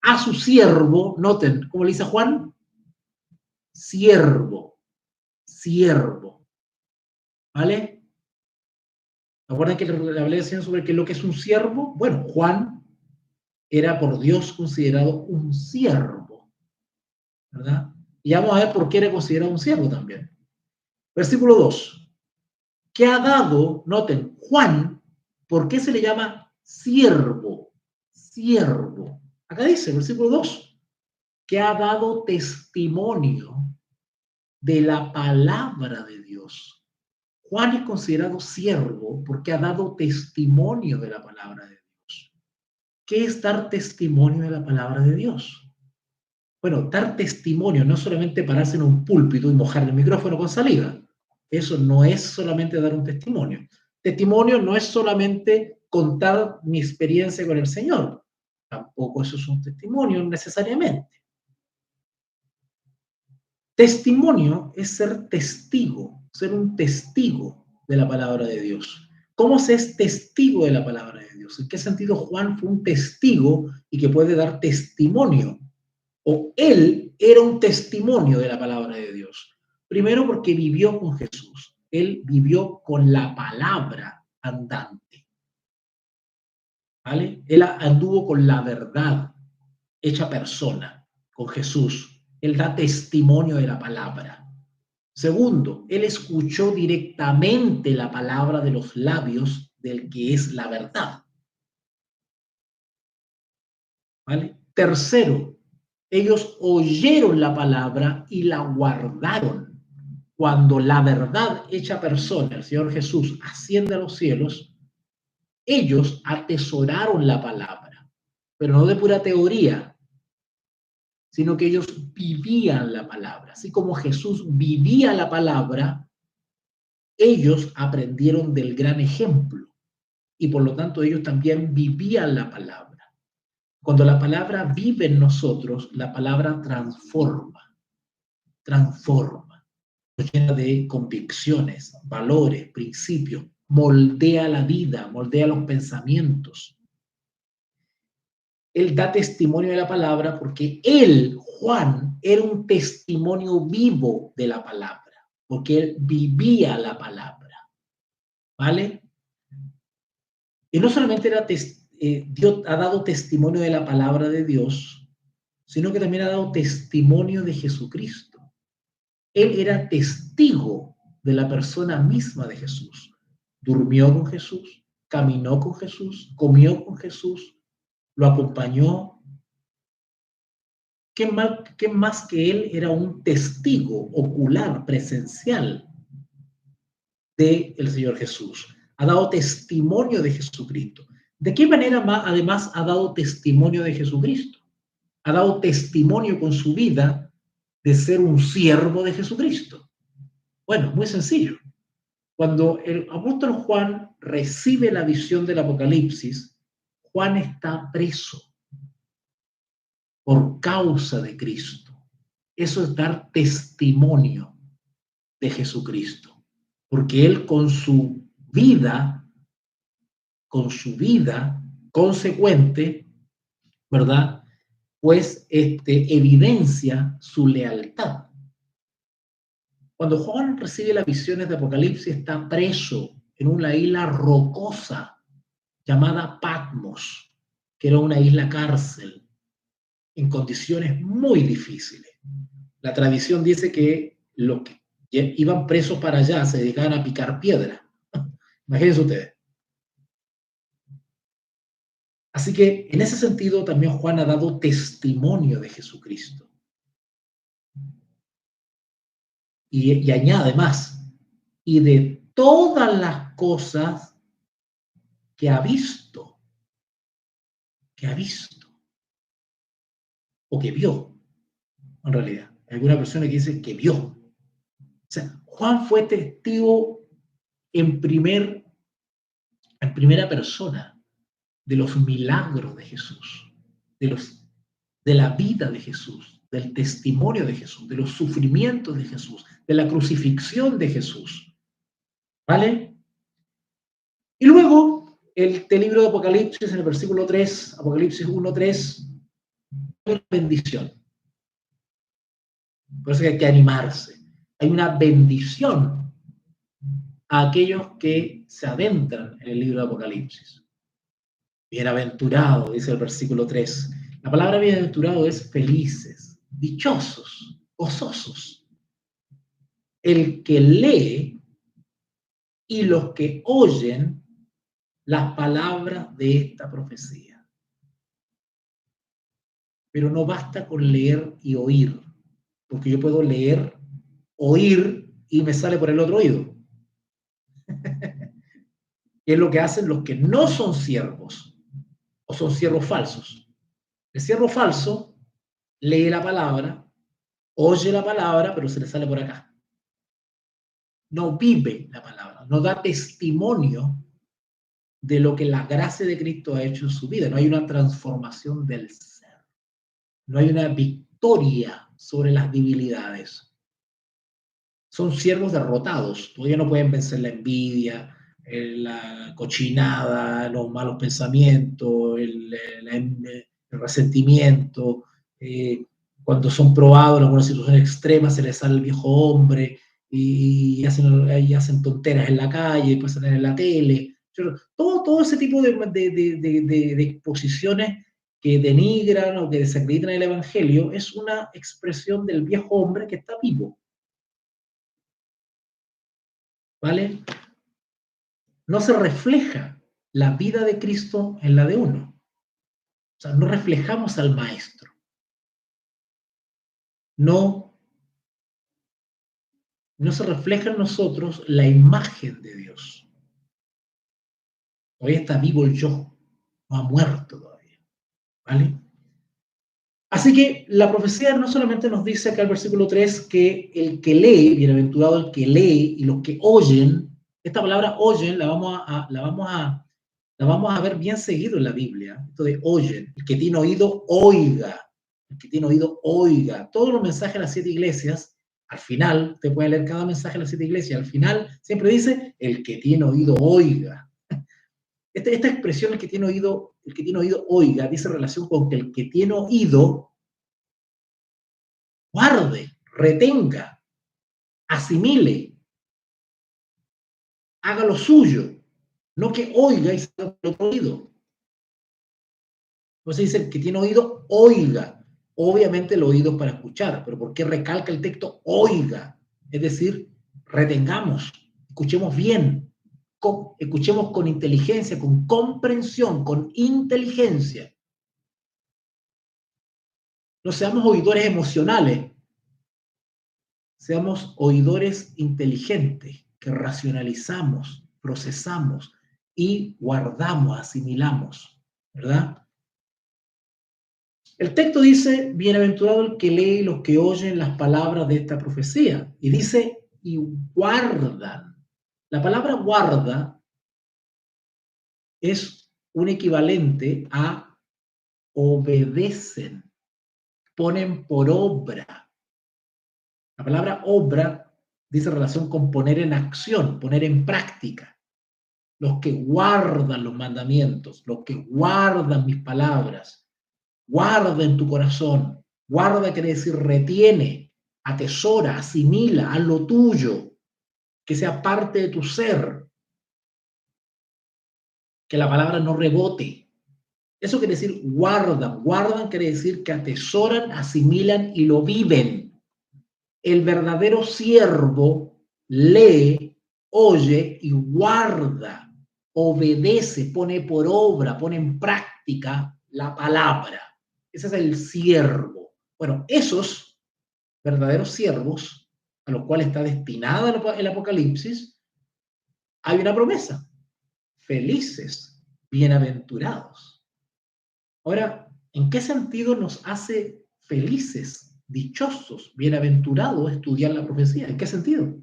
A su siervo, noten, ¿cómo le dice a Juan? Siervo, ¿vale? ¿Recuerdan que le hablé sobre qué es lo que es un siervo? Bueno, Juan era por Dios considerado un siervo, ¿verdad? Y vamos a ver por qué era considerado un siervo también. Versículo 2. ¿Qué ha dado? Noten, Juan, ¿por qué se le llama siervo? Siervo. Acá dice, versículo 2, que ha dado testimonio de la palabra de Dios. Juan es considerado siervo porque ha dado testimonio de la palabra de Dios. ¿Qué es dar testimonio de la palabra de Dios? Bueno, dar testimonio no es solamente pararse en un púlpito y mojar el micrófono con saliva. Eso no es solamente dar un testimonio. Testimonio no es solamente contar mi experiencia con el Señor. Tampoco eso es un testimonio necesariamente. Testimonio es ser testigo, ser un testigo de la palabra de Dios. ¿Cómo se es testigo de la palabra de Dios? ¿En qué sentido Juan fue un testigo y que puede dar testimonio o él era un testimonio de la palabra de Dios. Primero porque vivió con Jesús. Él vivió con la palabra andante. ¿Vale? Él anduvo con la verdad hecha persona, con Jesús. Él da testimonio de la palabra. Segundo, él escuchó directamente la palabra de los labios del que es la verdad. ¿Vale? Tercero, ellos oyeron la palabra y la guardaron. Cuando la verdad hecha persona, el Señor Jesús, asciende a los cielos, ellos atesoraron la palabra, pero no de pura teoría, sino que ellos vivían la palabra. Así como Jesús vivía la palabra, ellos aprendieron del gran ejemplo y por lo tanto ellos también vivían la palabra. Cuando la palabra vive en nosotros, la palabra transforma, nos llena de convicciones, valores, principios, moldea la vida, moldea los pensamientos. Él da testimonio de la palabra porque él, Juan, era un testimonio vivo de la palabra, porque él vivía la palabra, ¿vale? Y no solamente Dios ha dado testimonio de la palabra de Dios, sino que también ha dado testimonio de Jesucristo. Él era testigo de la persona misma de Jesús. Durmió con Jesús, caminó con Jesús, comió con Jesús, lo acompañó. ¿Qué más que él era un testigo ocular, presencial del Señor Jesús? Ha dado testimonio de Jesucristo. ¿De qué manera más, además, ha dado testimonio de Jesucristo? Ha dado testimonio con su vida de ser un siervo de Jesucristo. Bueno, muy sencillo. Cuando el apóstol Juan recibe la visión del Apocalipsis, Juan está preso por causa de Cristo. Eso es dar testimonio de Jesucristo, porque él con su vida consecuente, ¿verdad? Pues evidencia su lealtad. Cuando Juan recibe las visiones de Apocalipsis, está preso en una isla rocosa llamada Patmos, que era una isla cárcel, en condiciones muy difíciles. La tradición dice que los que iban presos para allá se dedicaban a picar piedra. Imagínense ustedes. Así que en ese sentido también Juan ha dado testimonio de Jesucristo. Y añade más, y de todas las cosas que ha visto, o que vio, en realidad. Hay alguna persona que dice que vio. O sea, Juan fue testigo en primera persona de los milagros de Jesús, de la vida de Jesús, del testimonio de Jesús, de los sufrimientos de Jesús, de la crucifixión de Jesús. ¿Vale? Y luego, el libro de Apocalipsis, en el versículo 3, Apocalipsis 1:3, hay una bendición. Por eso hay que animarse. Hay una bendición a aquellos que se adentran en el libro de Apocalipsis. Bienaventurado, dice el versículo 3. La palabra bienaventurado es felices, dichosos, gozosos. El que lee y los que oyen las palabras de esta profecía. Pero no basta con leer y oír, porque yo puedo leer, oír y me sale por el otro oído. Es lo que hacen los que no son siervos o son siervos falsos. El siervo falso lee la palabra, oye la palabra, pero se le sale por acá. No vive la palabra, no da testimonio de lo que la gracia de Cristo ha hecho en su vida. No hay una transformación del ser. No hay una victoria sobre las debilidades. Son siervos derrotados. Todavía no pueden vencer la envidia, la cochinada, los malos pensamientos, el resentimiento. cuando son probados en algunas situaciones extremas, se les sale el viejo hombre y hacen tonteras en la calle, después salen en la tele. Todo ese tipo de exposiciones que denigran o que desacreditan el Evangelio es una expresión del viejo hombre que está vivo. ¿Vale? No se refleja la vida de Cristo en la de uno. O sea, no reflejamos al Maestro. No se refleja en nosotros la imagen de Dios. Todavía está vivo el yo, no ha muerto todavía. ¿Vale? Así que la profecía no solamente nos dice acá el versículo 3 que el que lee, bienaventurado el que lee, y los que oyen, esta palabra oyen la vamos a ver bien seguido en la Biblia. Esto de oyen, el que tiene oído, oiga. El que tiene oído, oiga. Todos los mensajes de las 7 iglesias, al final, te puede leer cada mensaje de las 7 iglesias, al final siempre dice, el que tiene oído, oiga. Esta expresión, el que tiene oído, oiga, dice relación con que el que tiene oído, guarde, retenga, asimile, haga lo suyo, no que oiga y salga por el otro oído. Entonces dice, el que tiene oído, oiga. Obviamente el oído es para escuchar, pero ¿por qué recalca el texto oiga? Es decir, retengamos, escuchemos bien, escuchemos con inteligencia, con comprensión, con inteligencia. No seamos oidores emocionales, seamos oidores inteligentes, que racionalizamos, procesamos y guardamos, asimilamos, ¿verdad? El texto dice, bienaventurado el que lee y los que oyen las palabras de esta profecía. Y dice, y guardan. La palabra guarda es un equivalente a obedecen, ponen por obra. La palabra obra dice relación con poner en acción, poner en práctica. Los que guardan los mandamientos, los que guardan mis palabras, guarda en tu corazón. Guarda quiere decir retiene, atesora, asimila, haz lo tuyo, que sea parte de tu ser, que la palabra no rebote. Eso quiere decir guardan. Guardan quiere decir que atesoran, asimilan y lo viven. El verdadero siervo lee, oye y guarda, obedece, pone por obra, pone en práctica la palabra. Ese es el siervo. Bueno, esos verdaderos siervos, a los cuales está destinado el Apocalipsis, hay una promesa. Felices, bienaventurados. Ahora, ¿en qué sentido nos hace felices, dichosos, bienaventurados estudiar la profecía? ¿En qué sentido?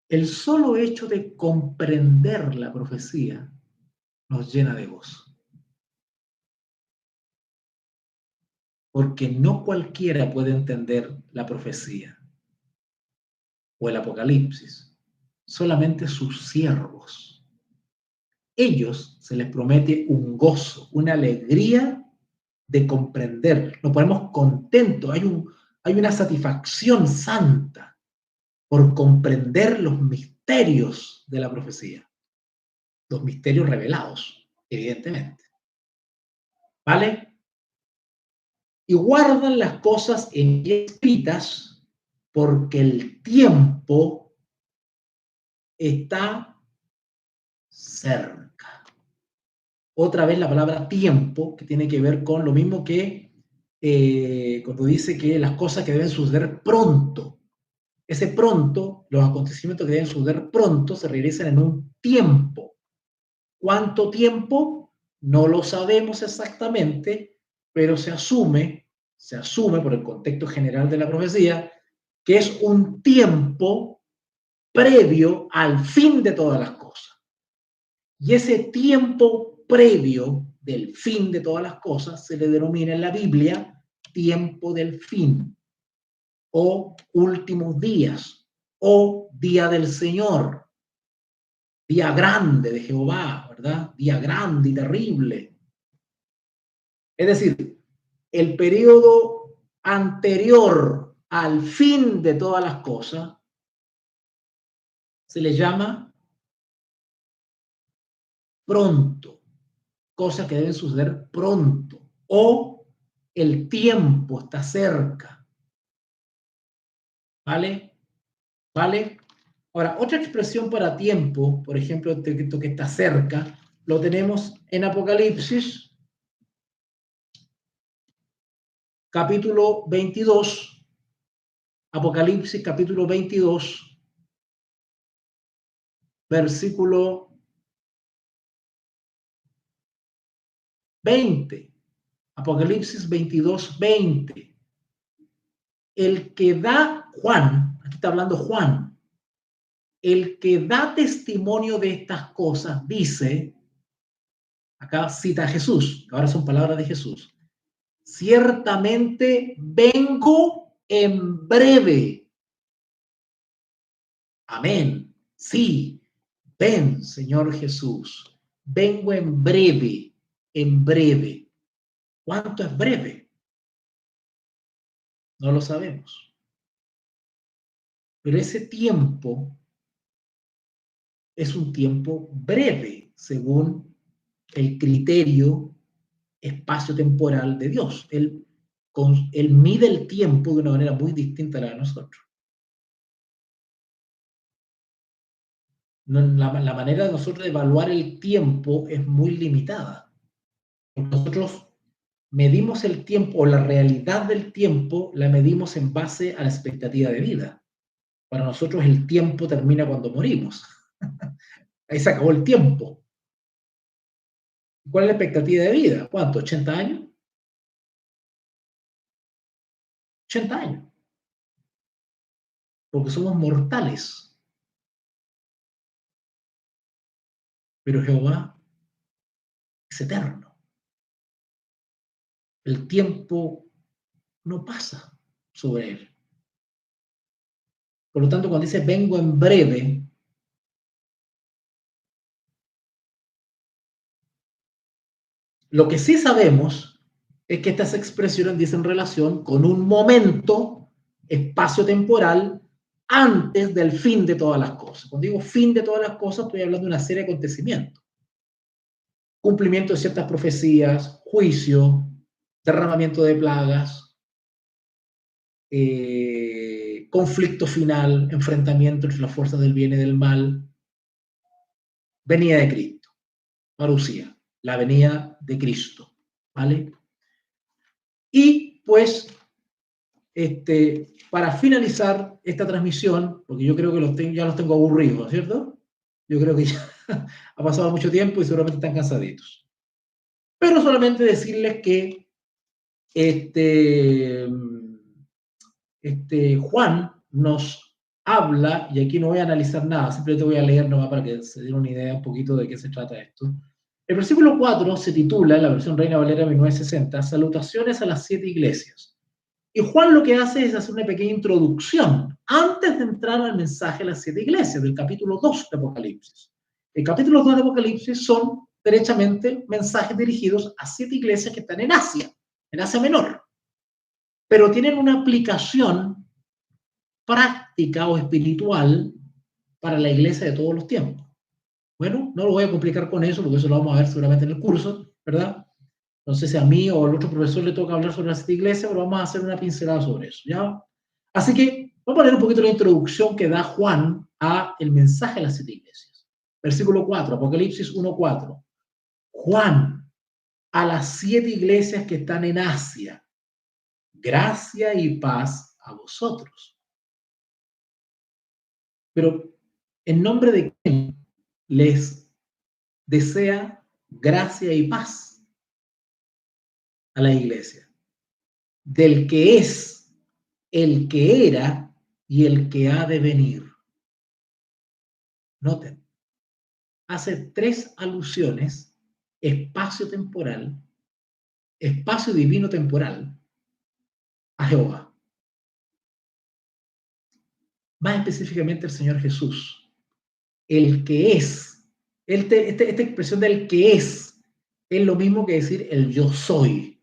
El solo hecho de comprender la profecía nos llena de gozo. Porque no cualquiera puede entender la profecía o el Apocalipsis, solamente sus siervos. Ellos se les promete un gozo, una alegría de comprender. Nos ponemos contentos, hay una satisfacción santa por comprender los misterios de la profecía, los misterios revelados, evidentemente. ¿Vale? Y guardan las cosas en escritas porque el tiempo está cerca. Otra vez la palabra tiempo, que tiene que ver con lo mismo que cuando dice que las cosas que deben suceder pronto. Ese pronto, los acontecimientos que deben suceder pronto se realizan en un tiempo. ¿Cuánto tiempo? No lo sabemos exactamente, pero se asume por el contexto general de la profecía, que es un tiempo previo al fin de todas las cosas. Y ese tiempo previo del fin de todas las cosas se le denomina en la Biblia tiempo del fin, o últimos días, o día del Señor, día grande de Jehová, ¿verdad? Día grande y terrible. Es decir, el periodo anterior al fin de todas las cosas se le llama pronto, cosas que deben suceder pronto, o el tiempo está cerca. ¿Vale? ¿Vale? Ahora, otra expresión para tiempo, por ejemplo, esto que está cerca, lo tenemos en Apocalipsis, capítulo 22. Apocalipsis, capítulo 22, versículo 20. Apocalipsis 22, 20. El que da, Juan, aquí está hablando Juan, el que da testimonio de estas cosas dice, acá cita a Jesús, ahora son palabras de Jesús, ciertamente vengo en breve. Amén. Sí, ven, Señor Jesús. Vengo en breve, en breve. ¿Cuánto es breve? No lo sabemos. Pero ese tiempo es un tiempo breve, según el criterio espacio-temporal de Dios. Él mide el tiempo de una manera muy distinta a la de nosotros. La manera de nosotros de evaluar el tiempo es muy limitada. Nosotros medimos el tiempo, o la realidad del tiempo, la medimos en base a la expectativa de vida. Para nosotros el tiempo termina cuando morimos. Ahí se acabó el tiempo. ¿Cuál es la expectativa de vida? ¿Cuánto? ¿80 años? 80 años. Porque somos mortales. Pero Jehová es eterno. El tiempo no pasa sobre él. Por lo tanto, cuando dice vengo en breve, lo que sí sabemos es que estas expresiones dicen relación con un momento espacio-temporal antes del fin de todas las cosas. Cuando digo fin de todas las cosas, estoy hablando de una serie de acontecimientos. Cumplimiento de ciertas profecías, juicio, derramamiento de plagas, conflicto final, enfrentamiento entre las fuerzas del bien y del mal, venida de Cristo, parucía, la venida de Cristo, ¿vale? Y pues, para finalizar esta transmisión, porque yo creo que ya los tengo aburridos, ¿cierto? Yo creo que ya ha pasado mucho tiempo y seguramente están cansaditos. Pero solamente decirles que Juan nos habla, y aquí no voy a analizar nada, simplemente voy a leer nomás para que se den una idea un poquito de qué se trata esto. El versículo 4 se titula, en la versión Reina Valera 1960, Salutaciones a las 7 iglesias. Y Juan lo que hace es hacer una pequeña introducción antes de entrar al mensaje de las 7 iglesias, del capítulo 2 de Apocalipsis. El capítulo 2 de Apocalipsis son derechamente mensajes dirigidos a 7 iglesias que están en Asia Menor, pero tienen una aplicación práctica o espiritual para la iglesia de todos los tiempos. Bueno, no lo voy a complicar con eso, porque eso lo vamos a ver seguramente en el curso, ¿verdad? No sé si a mí o al otro profesor le toca hablar sobre las 7 iglesias, pero vamos a hacer una pincelada sobre eso, ¿ya? Así que vamos a leer un poquito la introducción que da Juan a el mensaje de las 7 iglesias. Versículo 4, Apocalipsis 1:4. Juan, a las 7 iglesias que están en Asia, gracia y paz a vosotros. Pero, ¿en nombre de quién les desea gracia y paz a la iglesia? Del que es, el que era y el que ha de venir. Noten, hace 3 alusiones: espacio-temporal, espacio divino-temporal, a Jehová. Más específicamente el Señor Jesús, el que es. Esta expresión del que es lo mismo que decir el yo soy.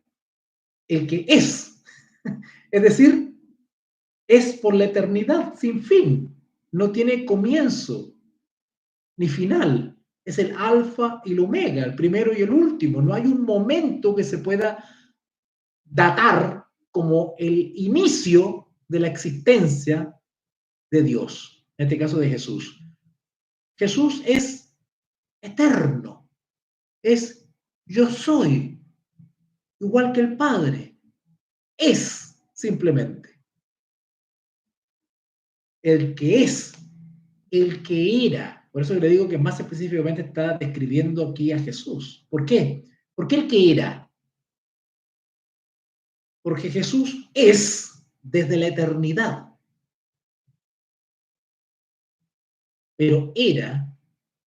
el que es. Es decir, es por la eternidad, sin fin. No tiene comienzo ni final. Es el alfa y el omega, el primero y el último. No hay un momento que se pueda datar como el inicio de la existencia de Dios, en este caso de Jesús. Jesús es eterno, es yo soy, igual que el Padre, es simplemente el que es, el que era. Por eso le digo que más específicamente está describiendo aquí a Jesús. ¿Por qué? Porque el que era. Porque Jesús es desde la eternidad. Pero era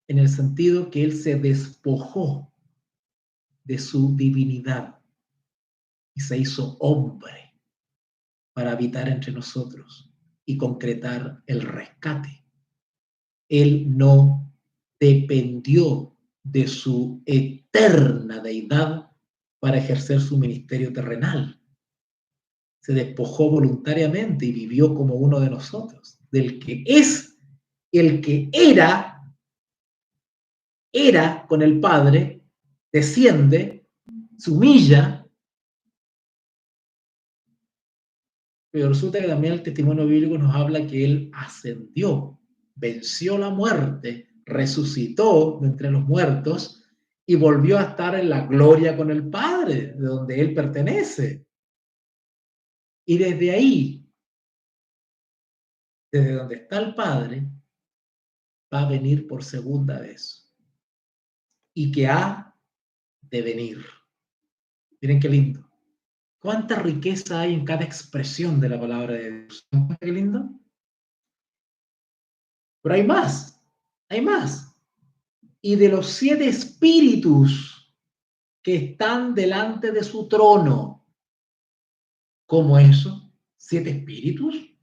en el sentido que él se despojó de su divinidad y se hizo hombre para habitar entre nosotros y concretar el rescate. Él no dependió de su eterna deidad para ejercer su ministerio terrenal. Se despojó voluntariamente y vivió como uno de nosotros, del que es, el que era con el Padre, desciende, se humilla, pero resulta que también el testimonio bíblico nos habla que él ascendió, venció la muerte, resucitó de entre los muertos y volvió a estar en la gloria con el Padre, de donde él pertenece. Y desde ahí, desde donde está el Padre, va a venir por segunda vez. Y que ha de venir. Miren qué lindo. ¿Cuánta riqueza hay en cada expresión de la palabra de Dios? ¿Qué lindo? Pero hay más, hay más. Y de los 7 espíritus que están delante de su trono. ¿Cómo eso? ¿7 espíritus?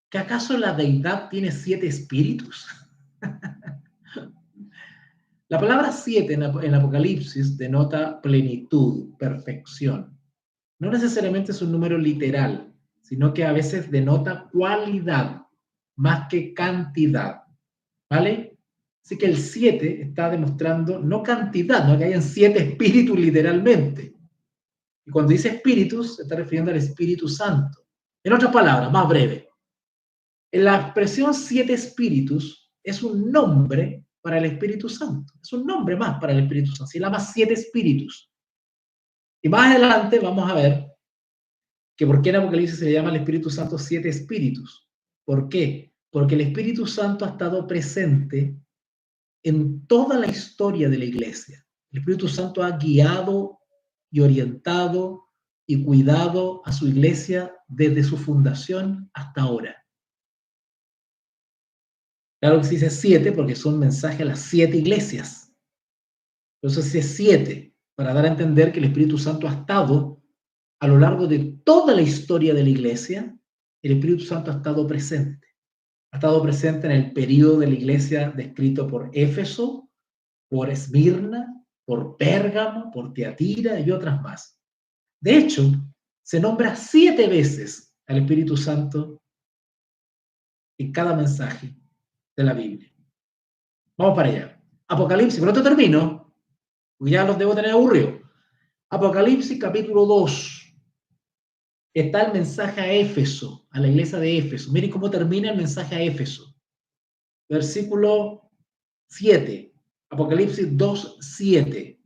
¿Que acaso la deidad tiene 7 espíritus? La palabra 7 en Apocalipsis denota plenitud, perfección. No necesariamente es un número literal, sino que a veces denota cualidad más que cantidad. ¿Vale? Así que el 7 está demostrando no cantidad, no que hayan 7 espíritus literalmente. Y cuando dice espíritus, se está refiriendo al Espíritu Santo. En otras palabras, más breve, en la expresión 7 espíritus es un nombre para el Espíritu Santo. Es un nombre más para el Espíritu Santo. Se llama 7 espíritus. Y más adelante vamos a ver que por qué en Apocalipsis se le llama al Espíritu Santo 7 espíritus. ¿Por qué? Porque el Espíritu Santo ha estado presente en toda la historia de la iglesia. El Espíritu Santo ha guiado y orientado y cuidado a su iglesia desde su fundación hasta ahora. Claro que se dice 7 porque son mensajes a las 7 iglesias. Por eso se dice 7, para dar a entender que el Espíritu Santo ha estado a lo largo de toda la historia de la iglesia. El Espíritu Santo ha estado presente. Ha estado presente en el periodo de la iglesia descrito por Éfeso, por Esmirna, por Pérgamo, por Tiatira y otras más. De hecho, se nombra 7 veces al Espíritu Santo en cada mensaje de la Biblia. Vamos para allá. Apocalipsis, con esto termino, porque ya los debo tener aburridos. Apocalipsis capítulo 2. Está el mensaje a Éfeso, a la iglesia de Éfeso. Miren cómo termina el mensaje a Éfeso. Versículo 7. Apocalipsis 2, 7.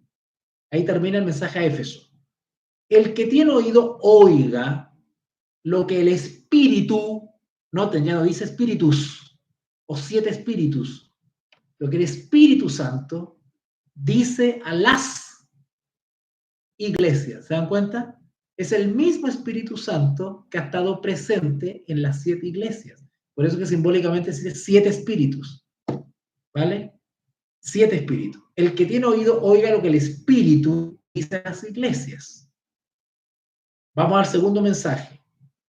Ahí termina el mensaje a Éfeso. El que tiene oído, oiga lo que el Espíritu, noten, ya no dice espíritus o 7 espíritus, lo que el Espíritu Santo dice a las iglesias. ¿Se dan cuenta? Es el mismo Espíritu Santo que ha estado presente en las 7 iglesias. Por eso que simbólicamente se dice 7 espíritus. ¿Vale? 7 espíritus. El que tiene oído, oiga lo que el Espíritu dice a las iglesias. Vamos al segundo mensaje.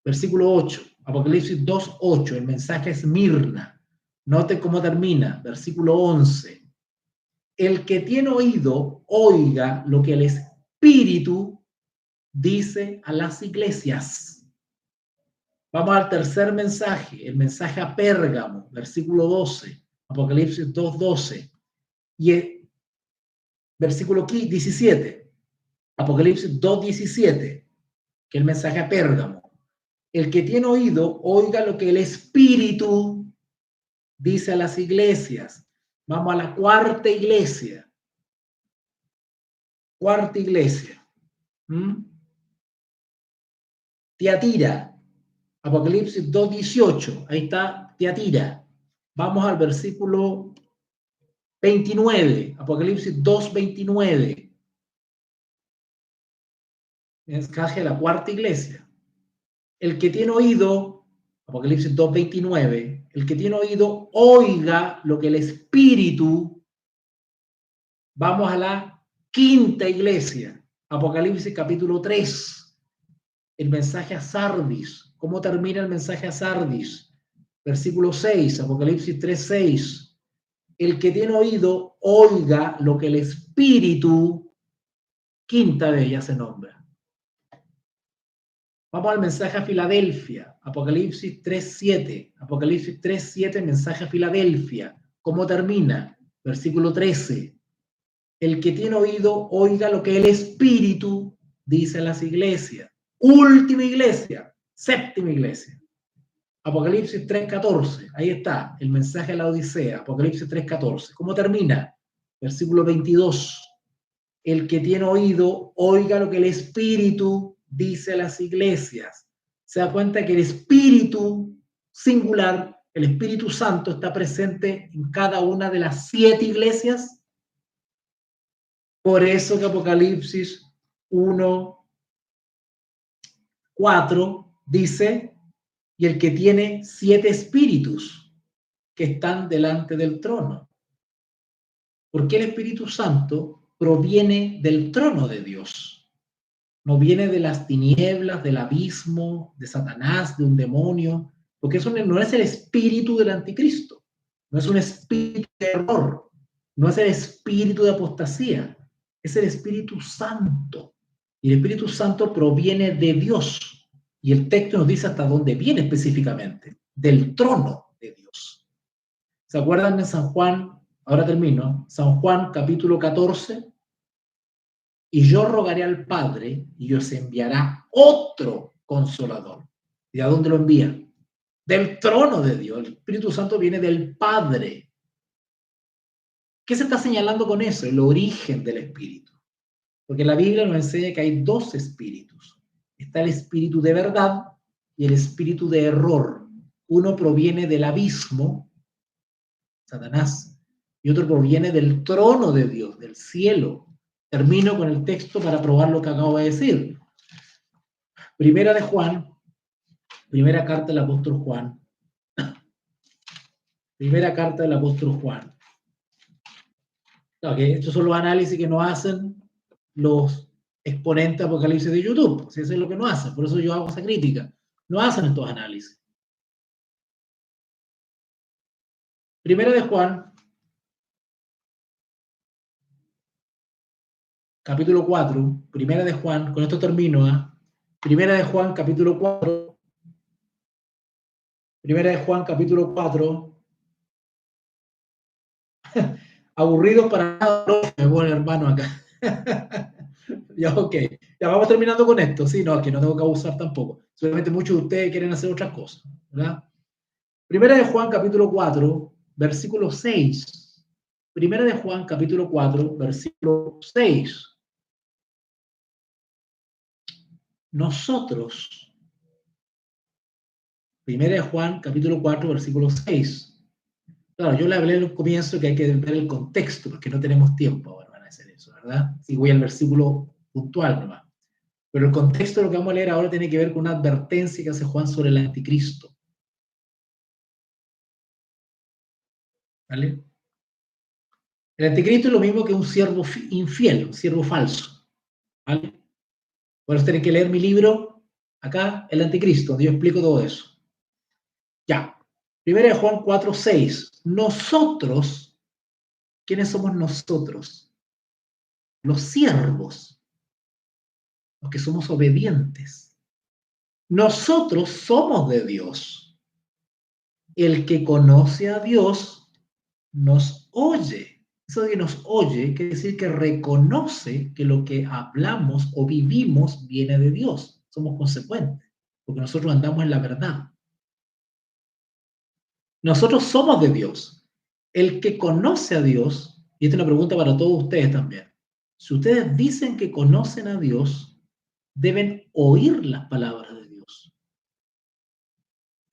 Versículo 8. Apocalipsis 2, 8. El mensaje es Esmirna. Note cómo termina. Versículo 11. El que tiene oído, oiga lo que el Espíritu dice a las iglesias. Vamos al tercer mensaje, el mensaje a Pérgamo, versículo 12, Apocalipsis 2:12. Y el versículo 17, Apocalipsis 2:17, que es el mensaje a Pérgamo. El que tiene oído, oiga lo que el Espíritu dice a las iglesias. Vamos a la cuarta iglesia. Cuarta iglesia. Tiatira. Apocalipsis 2:18. Ahí está Tiatira. Vamos al versículo 29. Apocalipsis 2:29. Mensaje de la cuarta iglesia. El que tiene oído, Apocalipsis 2:29, el que tiene oído, oiga lo que el Espíritu. Vamos a la quinta iglesia, Apocalipsis capítulo 3, el mensaje a Sardis. ¿Cómo termina el mensaje a Sardis? Versículo 6, Apocalipsis 3:6. El que tiene oído, oiga lo que el Espíritu, quinta de ellas se nombra. Vamos al mensaje a Filadelfia, Apocalipsis 3:7. Apocalipsis 3:7, mensaje a Filadelfia. ¿Cómo termina? Versículo 13. El que tiene oído, oiga lo que el Espíritu dice a las iglesias. Última iglesia, séptima iglesia. Apocalipsis 3:14. Ahí está, el mensaje a la Odisea, Apocalipsis 3:14. ¿Cómo termina? Versículo 22. El que tiene oído, oiga lo que el Espíritu dice a las iglesias. Se da cuenta que el Espíritu singular, el Espíritu Santo, está presente en cada una de las 7 iglesias. Por eso que Apocalipsis 1:4 dice, y el que tiene 7 espíritus que están delante del trono. Porque el Espíritu Santo proviene del trono de Dios. No viene de las tinieblas, del abismo, de Satanás, de un demonio, porque eso no es el espíritu del anticristo, no es un espíritu de error, no es el espíritu de apostasía, es el Espíritu Santo. Y el Espíritu Santo proviene de Dios. Y el texto nos dice hasta dónde viene específicamente, del trono de Dios. ¿Se acuerdan de San Juan? Ahora termino. San Juan capítulo 14. Y yo rogaré al Padre y os enviará otro consolador. ¿Y a dónde lo envía? Del trono de Dios. El Espíritu Santo viene del Padre. ¿Qué se está señalando con eso? El origen del Espíritu. Porque la Biblia nos enseña que hay 2 espíritus. Está el espíritu de verdad y el espíritu de error. Uno proviene del abismo, Satanás, y otro proviene del trono de Dios, del cielo. Termino con el texto para probar lo que acabo de decir. Primera de Juan, primera carta del apóstol Juan. Primera carta del apóstol Juan. Claro, que estos son los análisis que nos hacen los exponentes de Apocalipsis de YouTube. Si eso es lo que nos hacen, por eso yo hago esa crítica. No hacen estos análisis. Primera de Juan, capítulo 4, primera de Juan, con esto termino, Primera de Juan, capítulo 4, primera de Juan, capítulo 4, aburridos para nada, me pone hermano acá. Ya, ok, ya vamos terminando con esto, sí, no, aquí no tengo que abusar tampoco, seguramente muchos de ustedes quieren hacer otras cosas, ¿verdad? Primera de Juan, capítulo 4, versículo 6, primera de Juan, capítulo 4, versículo 6. Nosotros, primera de Juan, capítulo 4, versículo 6. Claro, yo le hablé al comienzo que hay que ver el contexto, porque no tenemos tiempo ahora para hacer eso, ¿verdad? Si voy al versículo puntual nomás. Pero el contexto de lo que vamos a leer ahora tiene que ver con una advertencia que hace Juan sobre el anticristo. ¿Vale? El anticristo es lo mismo que un siervo infiel, un siervo falso. ¿Vale? Por eso tienen que leer mi libro, acá, El Anticristo, donde yo explico todo eso. Ya. Primera de Juan 4:6. Nosotros, ¿quiénes somos nosotros? Los siervos. los que somos obedientes. Nosotros somos de Dios. El que conoce a Dios nos oye. Eso de que nos oye quiere decir que reconoce que lo que hablamos o vivimos viene de Dios. Somos consecuentes, porque nosotros andamos en la verdad. Nosotros somos de Dios. El que conoce a Dios, y esta es una pregunta para todos ustedes también, si ustedes dicen que conocen a Dios, deben oír las palabras de Dios.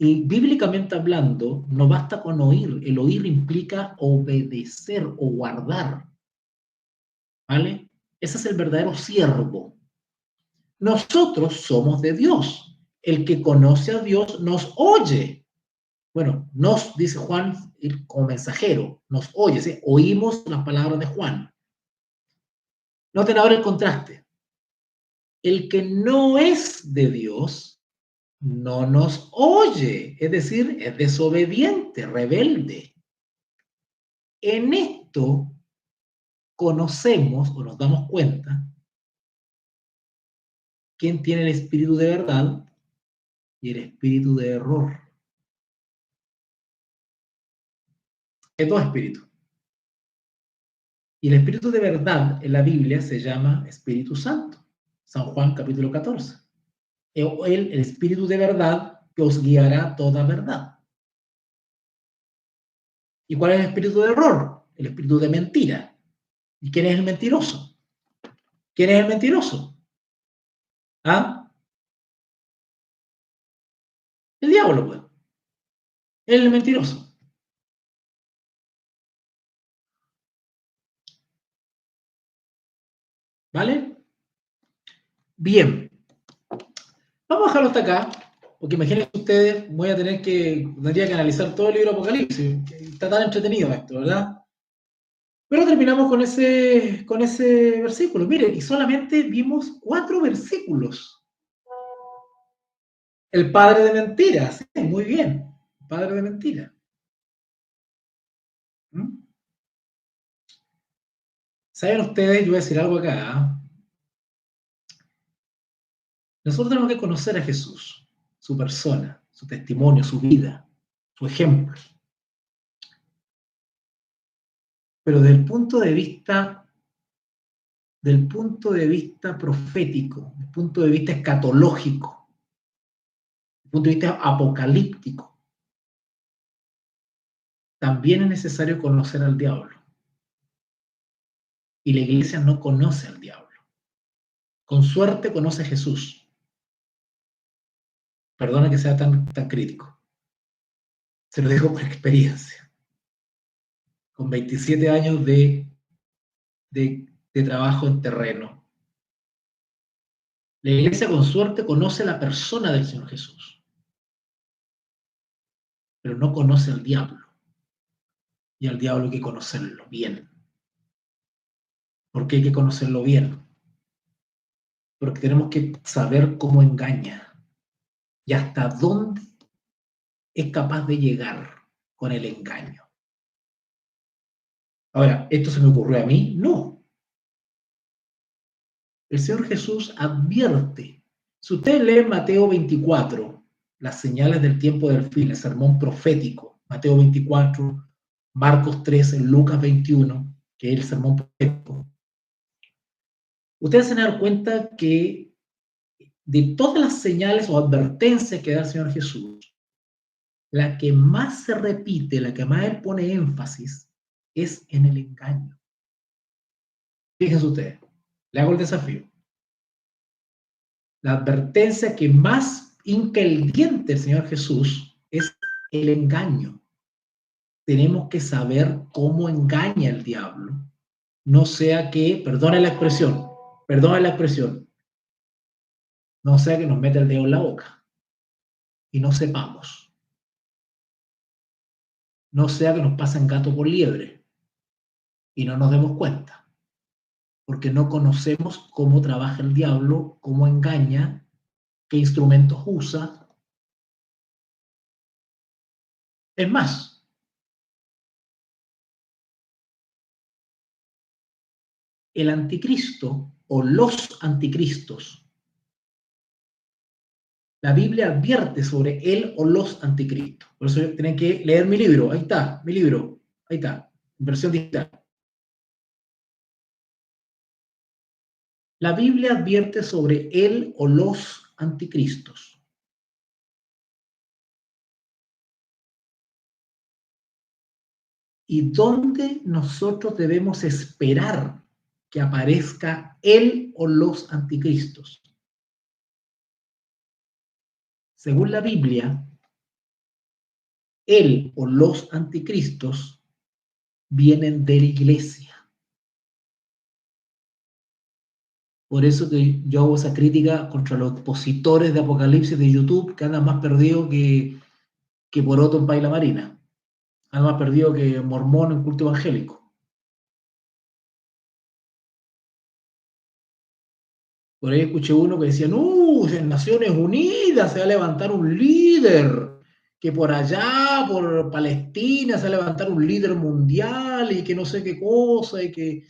Y bíblicamente hablando, no basta con oír. El oír implica obedecer o guardar. ¿Vale? Ese es el verdadero siervo. Nosotros somos de Dios. El que conoce a Dios nos oye. Bueno, nos, dice Juan como mensajero, nos oye, ¿sí? Oímos las palabras de Juan. Noten ahora el contraste. El que no es de Dios no nos oye, es decir, es desobediente, rebelde. En esto conocemos o nos damos cuenta quién tiene el espíritu de verdad y el espíritu de error. Hay dos espíritus. Y el espíritu de verdad en la Biblia se llama Espíritu Santo. San Juan capítulo 14. El espíritu de verdad que os guiará a toda verdad. ¿Y cuál es el espíritu de error? El espíritu de mentira. ¿Y quién es el mentiroso? ¿Quién es el mentiroso? ¿Ah? El diablo, pues. Él es el mentiroso. ¿Vale? Bien. Vamos a dejarlo hasta acá, porque imagínense ustedes, tendría que analizar todo el libro de Apocalipsis. Está tan entretenido esto, ¿verdad? Pero terminamos con ese versículo. Miren, y solamente vimos 4 versículos. El padre de mentiras. Sí, muy bien. El padre de mentiras. ¿Mm? ¿Saben ustedes? Yo voy a decir algo acá. Nosotros tenemos que conocer a Jesús, su persona, su testimonio, su vida, su ejemplo. Pero desde el punto de vista profético, del punto de vista escatológico, del punto de vista apocalíptico, también es necesario conocer al diablo. Y la iglesia no conoce al diablo. Con suerte conoce a Jesús. Perdona que sea tan crítico. Se lo digo por experiencia. Con 27 años de trabajo en terreno. La iglesia con suerte conoce la persona del Señor Jesús, pero no conoce al diablo. Y al diablo hay que conocerlo bien. ¿Por qué hay que conocerlo bien? Porque tenemos que saber cómo engaña y hasta dónde es capaz de llegar con el engaño. Ahora, ¿esto se me ocurrió a mí? No. El Señor Jesús advierte. Si usted lee Mateo 24, las señales del tiempo del fin, el sermón profético, Mateo 24, Marcos 13, Lucas 21, que es el sermón profético, ustedes se van a dar cuenta que de todas las señales o advertencias que da el Señor Jesús, la que más se repite, la que más él pone énfasis, es en el engaño. Fíjense ustedes, le hago el desafío. La advertencia que más hinca el diente el Señor Jesús es el engaño. Tenemos que saber cómo engaña el diablo. No sea que, perdone la expresión, no sea que nos meta el dedo en la boca y no sepamos. No sea que nos pasen gato por liebre y no nos demos cuenta. Porque no conocemos cómo trabaja el diablo, cómo engaña, qué instrumentos usa. Es más, el anticristo o los anticristos La Biblia advierte sobre él o los anticristos. Por eso tienen que leer mi libro. Ahí está, mi libro. Ahí está, versión digital. La Biblia advierte sobre él o los anticristos. ¿Y dónde nosotros debemos esperar que aparezca él o los anticristos? Según la Biblia, él o los anticristos vienen de la iglesia. Por eso que yo hago esa crítica contra los opositores de Apocalipsis de YouTube, que andan más perdidos que Poroto en Paila Marina. Andan más perdidos que mormón en culto evangélico. Por ahí escuché uno que decía, no, en Naciones Unidas se va a levantar un líder, que por allá, por Palestina, se va a levantar un líder mundial y que no sé qué cosa, y que...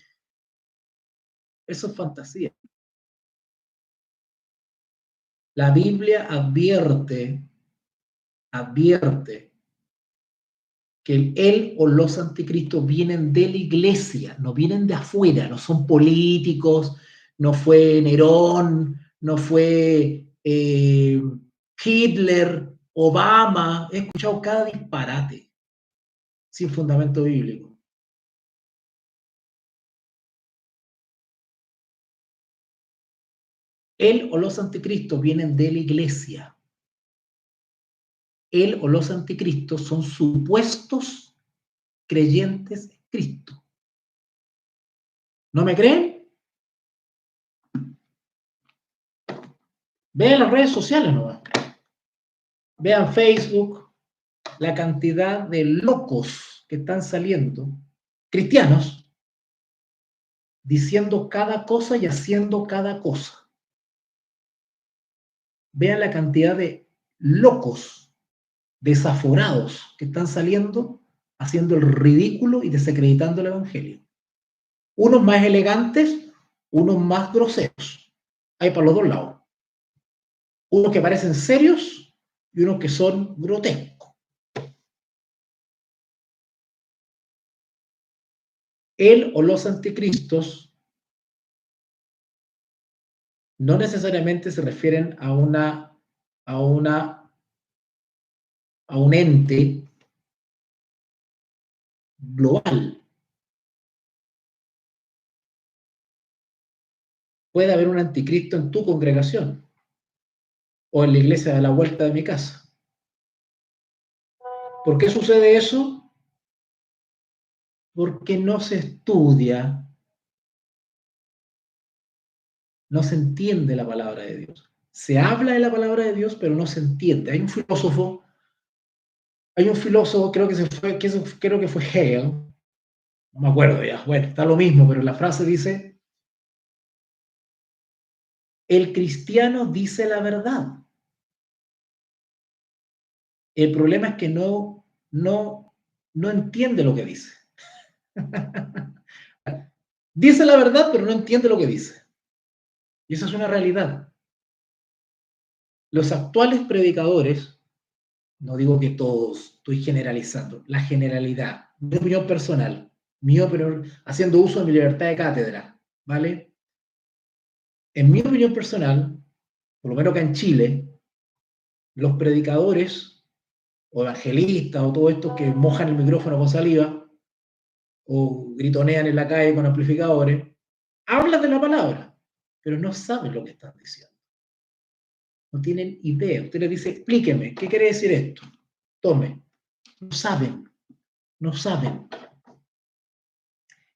Eso es fantasía. La Biblia advierte que él o los anticristos vienen de la iglesia, no vienen de afuera, no son políticos, no fue Nerón, no fue Hitler, Obama. He escuchado cada disparate sin fundamento bíblico. Él o los anticristos vienen de la iglesia. Él o los anticristos son supuestos creyentes en Cristo. ¿No me creen? Vean las redes sociales nomás. Vean Facebook, la cantidad de locos que están saliendo, cristianos, diciendo cada cosa y haciendo cada cosa. Vean la cantidad de locos, desaforados que están saliendo, haciendo el ridículo y desacreditando el evangelio. Unos más elegantes, unos más groseros. Hay para los dos lados. Unos que parecen serios y unos que son grotescos. Él o los anticristos no necesariamente se refieren a un ente global. Puede haber un anticristo en tu congregación o en la iglesia de la vuelta de mi casa. ¿Por qué sucede eso? Porque no se estudia, no se entiende la palabra de Dios. Se habla de la palabra de Dios, pero no se entiende. Hay un filósofo, creo que fue Hegel, no me acuerdo ya, bueno, está lo mismo, pero la frase dice, el cristiano dice la verdad. El problema es que no entiende lo que dice. Dice la verdad, pero no entiende lo que dice. Y esa es una realidad. Los actuales predicadores, no digo que todos, estoy generalizando, la generalidad, mi opinión personal, haciendo uso de mi libertad de cátedra, ¿vale? En mi opinión personal, por lo menos acá en Chile, los predicadores o evangelistas o todos estos que mojan el micrófono con saliva o gritonean en la calle con amplificadores, hablan de la palabra, pero no saben lo que están diciendo. No tienen idea. Usted les dice, explíqueme, ¿qué quiere decir esto? Tome. No saben. No saben.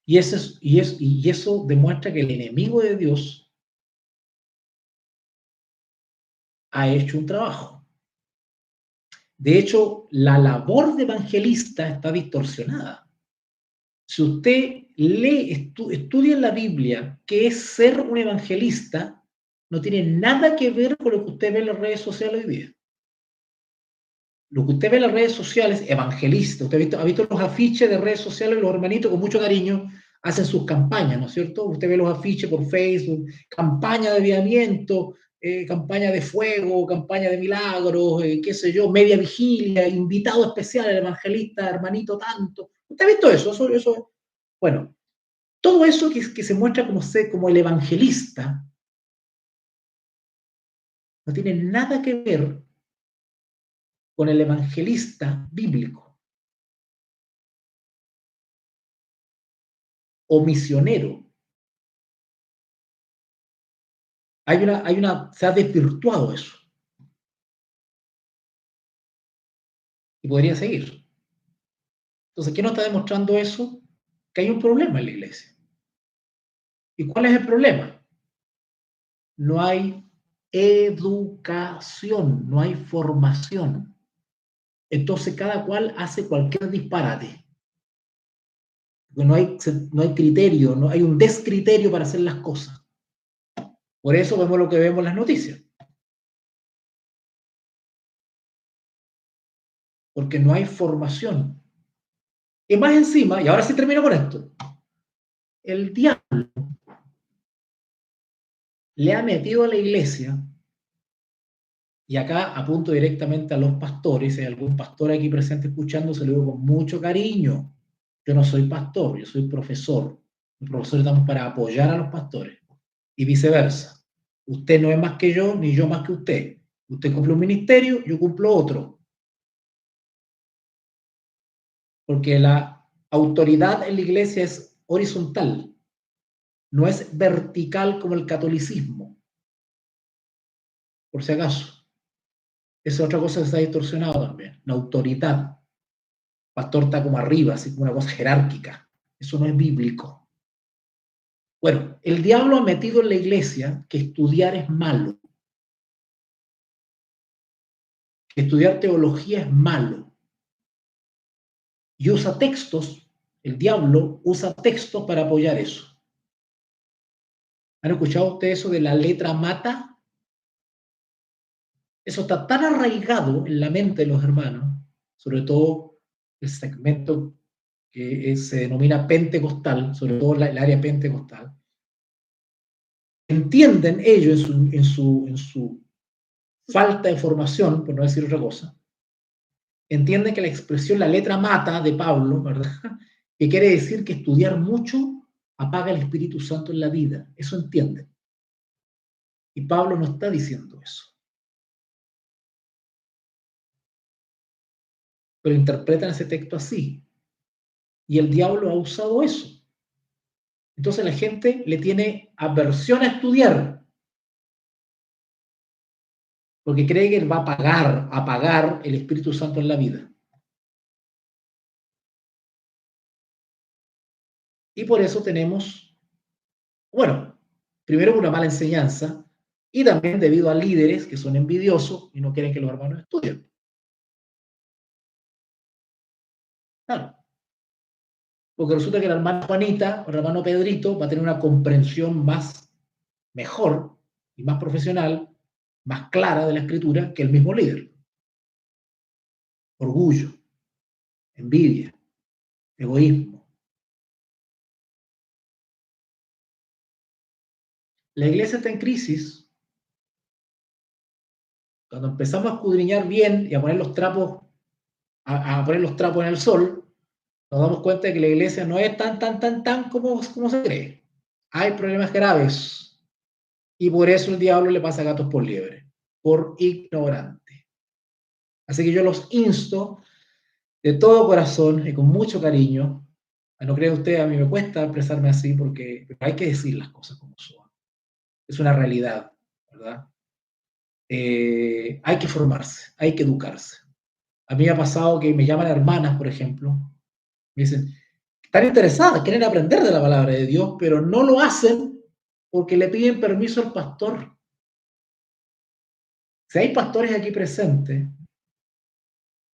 Y eso demuestra que el enemigo de Dios ha hecho un trabajo. De hecho, la labor de evangelista está distorsionada. Si usted estudia en la Biblia qué es ser un evangelista, no tiene nada que ver con lo que usted ve en las redes sociales hoy día. Lo que usted ve en las redes sociales, evangelista, usted ha visto los afiches de redes sociales, los hermanitos con mucho cariño hacen sus campañas, ¿no es cierto? Usted ve los afiches por Facebook, campaña de avivamiento, campaña de fuego, campaña de milagros, qué sé yo, media vigilia, invitado especial, el evangelista, hermanito tanto. ¿Usted ha visto eso? Bueno, todo eso que se muestra como el evangelista no tiene nada que ver con el evangelista bíblico o misionero. Se ha desvirtuado eso. Y podría seguir. Entonces, ¿qué nos está demostrando eso? Que hay un problema en la iglesia. ¿Y cuál es el problema? No hay educación, no hay formación. Entonces, cada cual hace cualquier disparate. No hay criterio, no hay un descriterio para hacer las cosas. Por eso vemos lo que vemos en las noticias. Porque no hay formación. Y más encima, y ahora sí termino con esto, el diablo le ha metido a la iglesia, y acá apunto directamente a los pastores, si hay algún pastor aquí presente escuchando, se lo digo con mucho cariño. Yo no soy pastor, yo soy profesor. Los profesores estamos para apoyar a los pastores y viceversa. Usted no es más que yo, ni yo más que usted. Usted cumple un ministerio, yo cumplo otro. Porque la autoridad en la iglesia es horizontal, no es vertical como el catolicismo. Por si acaso. Esa es otra cosa que está distorsionado también, la autoridad. El pastor está como arriba, así como una cosa jerárquica. Eso no es bíblico. Bueno, el diablo ha metido en la iglesia que estudiar es malo. Que estudiar teología es malo. Y usa textos, el diablo usa textos para apoyar eso. ¿Han escuchado ustedes eso de la letra mata? Eso está tan arraigado en la mente de los hermanos, sobre todo el segmento que se denomina pentecostal, sobre todo el área pentecostal. Entienden ellos en su falta de formación, por no decir otra cosa, entienden que la expresión la letra mata de Pablo, ¿verdad? Que quiere decir que estudiar mucho apaga el Espíritu Santo en la vida. Eso entienden. Y Pablo no está diciendo eso. Pero interpretan ese texto así. Y el diablo ha usado eso. Entonces la gente le tiene aversión a estudiar. Porque cree que va a apagar el Espíritu Santo en la vida. Y por eso tenemos, bueno, primero una mala enseñanza y también debido a líderes que son envidiosos y no quieren que los hermanos estudien. Claro. Porque resulta que la hermana Juanita o el hermano Pedrito va a tener una comprensión mejor y más profesional, más clara de la escritura que el mismo líder. Orgullo, envidia, egoísmo. La iglesia está en crisis. Cuando empezamos a escudriñar bien y a poner los trapos, a poner los trapos en el sol, nos damos cuenta de que la iglesia no es tan como se cree. Hay problemas graves. Y por eso el diablo le pasa gatos por liebre, por ignorante. Así que yo los insto de todo corazón y con mucho cariño. No crean ustedes, a mí me cuesta expresarme así porque hay que decir las cosas como son. Es una realidad, ¿verdad? Hay que formarse, hay que educarse. A mí me ha pasado que me llaman hermanas, por ejemplo, me dicen, están interesadas, quieren aprender de la palabra de Dios, pero no lo hacen porque le piden permiso al pastor. Si hay pastores aquí presentes,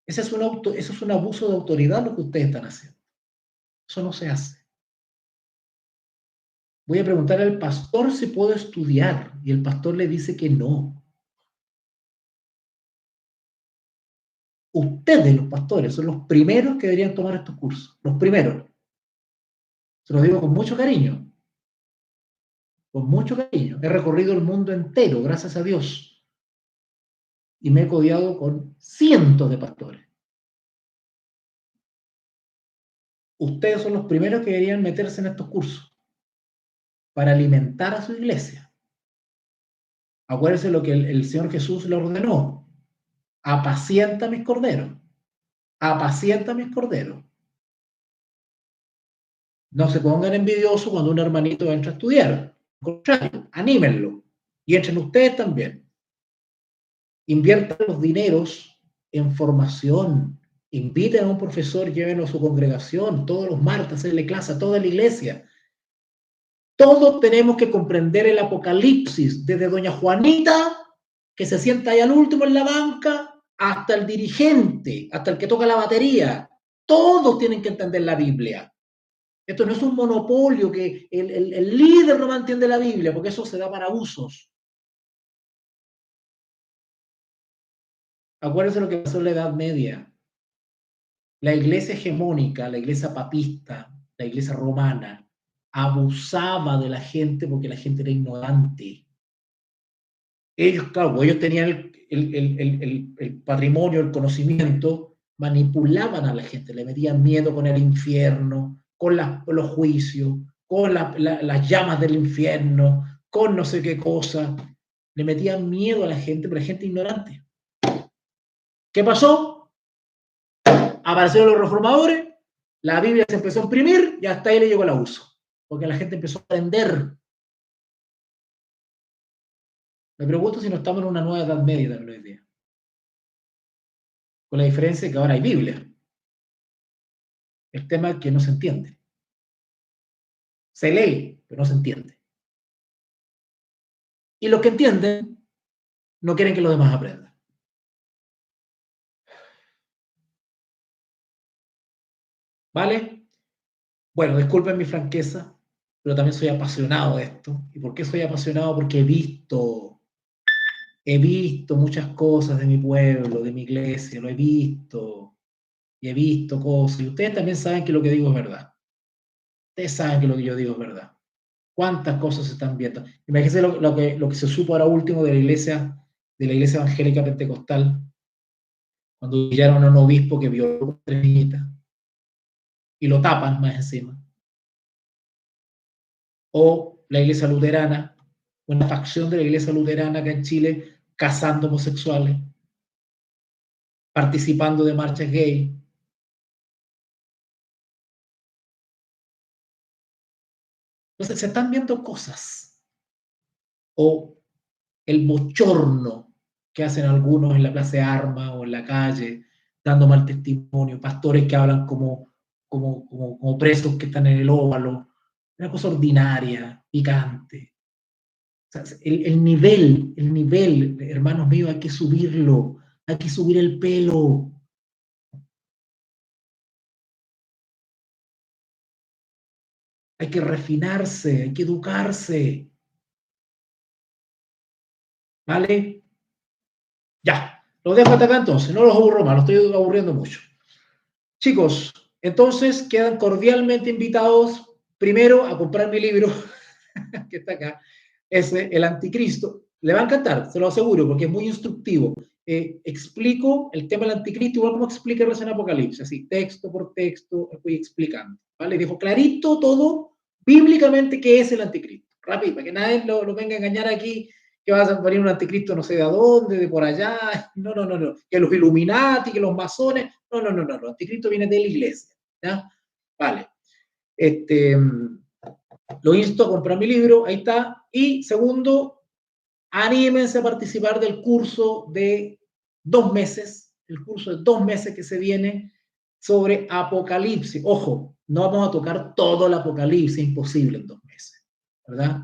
ese es un abuso de autoridad lo que ustedes están haciendo. Eso no se hace. Voy a preguntar al pastor si puedo estudiar y el pastor le dice que no. Ustedes, los pastores, son los primeros que deberían tomar estos cursos. Los primeros. Se los digo con mucho cariño. con mucho cariño. He recorrido el mundo entero, gracias a Dios. Y me he codiado con cientos de pastores. Ustedes son los primeros que deberían meterse en estos cursos para alimentar a su iglesia. Acuérdense lo que el Señor Jesús le ordenó. Apacienta mis corderos. Apacienta mis corderos. No se pongan envidiosos cuando un hermanito entra a estudiar. Al contrario, anímenlo. Y entren ustedes también. Inviertan los dineros en formación. Inviten a un profesor, llévenlo a su congregación todos los martes, hacerle clase a toda la iglesia. Todos tenemos que comprender el Apocalipsis, desde doña Juanita, que se sienta ahí al último en la banca, hasta el dirigente, hasta el que toca la batería. Todos tienen que entender la Biblia. Esto no es un monopolio que el líder no entiende la Biblia, porque eso se da para abusos. Acuérdense lo que pasó en la Edad Media. La iglesia hegemónica, la iglesia papista, la iglesia romana, abusaba de la gente porque la gente era ignorante. Ellos, claro, ellos tenían el patrimonio, el conocimiento, manipulaban a la gente, le metían miedo con el infierno, con los juicios, con las llamas del infierno, con no sé qué cosa. Le metían miedo a la gente, pero la gente ignorante. ¿Qué pasó? Aparecieron los reformadores, la Biblia se empezó a imprimir y hasta ahí le llegó el abuso, porque la gente empezó a aprender. Me pregunto si no estamos en una nueva Edad Media también hoy día. Con la diferencia de que ahora hay Biblia. El tema es que no se entiende. Se lee, pero no se entiende. Y los que entienden no quieren que los demás aprendan. ¿Vale? Bueno, disculpen mi franqueza, pero también soy apasionado de esto. ¿Y por qué soy apasionado? Porque he visto muchas cosas de mi pueblo, de mi iglesia, lo he visto. Y he visto cosas. Y ustedes también saben que lo que digo es verdad. Ustedes saben que lo que yo digo es verdad. ¿Cuántas cosas se están viendo? Imagínense lo que se supo ahora último de la iglesia evangélica pentecostal, cuando pillaron a un obispo que violó a 3 niñitas y lo tapan más encima. O la iglesia luterana, una facción de la iglesia luterana acá en Chile, casando homosexuales, participando de marchas gay. Entonces se están viendo cosas. O el bochorno que hacen algunos en la plaza de armas o en la calle, dando mal testimonio, pastores que hablan como presos que están en el óvalo, una cosa ordinaria, picante. O sea, el nivel, hermanos míos, hay que subirlo, hay que subir el pelo. Hay que refinarse, hay que educarse. ¿Vale? Ya, los dejo hasta acá entonces, no los aburro más, los estoy aburriendo mucho. Chicos, entonces quedan cordialmente invitados primero a comprar mi libro, que está acá, El Anticristo. Le va a encantar, se lo aseguro, porque es muy instructivo. Explico el tema del anticristo, igual como explica recién Apocalipsis, así, texto por texto, voy explicando. ¿Vale? Dejo clarito todo, bíblicamente, qué es el anticristo. Rápido, para que nadie lo venga a engañar aquí, que va a venir un anticristo no sé de dónde, de por allá. No. Que los Illuminati, que los masones. No. El anticristo viene de la iglesia. ¿Ya? Vale. Lo insto a comprar mi libro, ahí está. Y segundo, anímense a participar del curso de 2 meses, el curso de 2 meses que se viene sobre Apocalipsis. Ojo, no vamos a tocar todo el Apocalipsis, imposible en 2 meses, ¿verdad?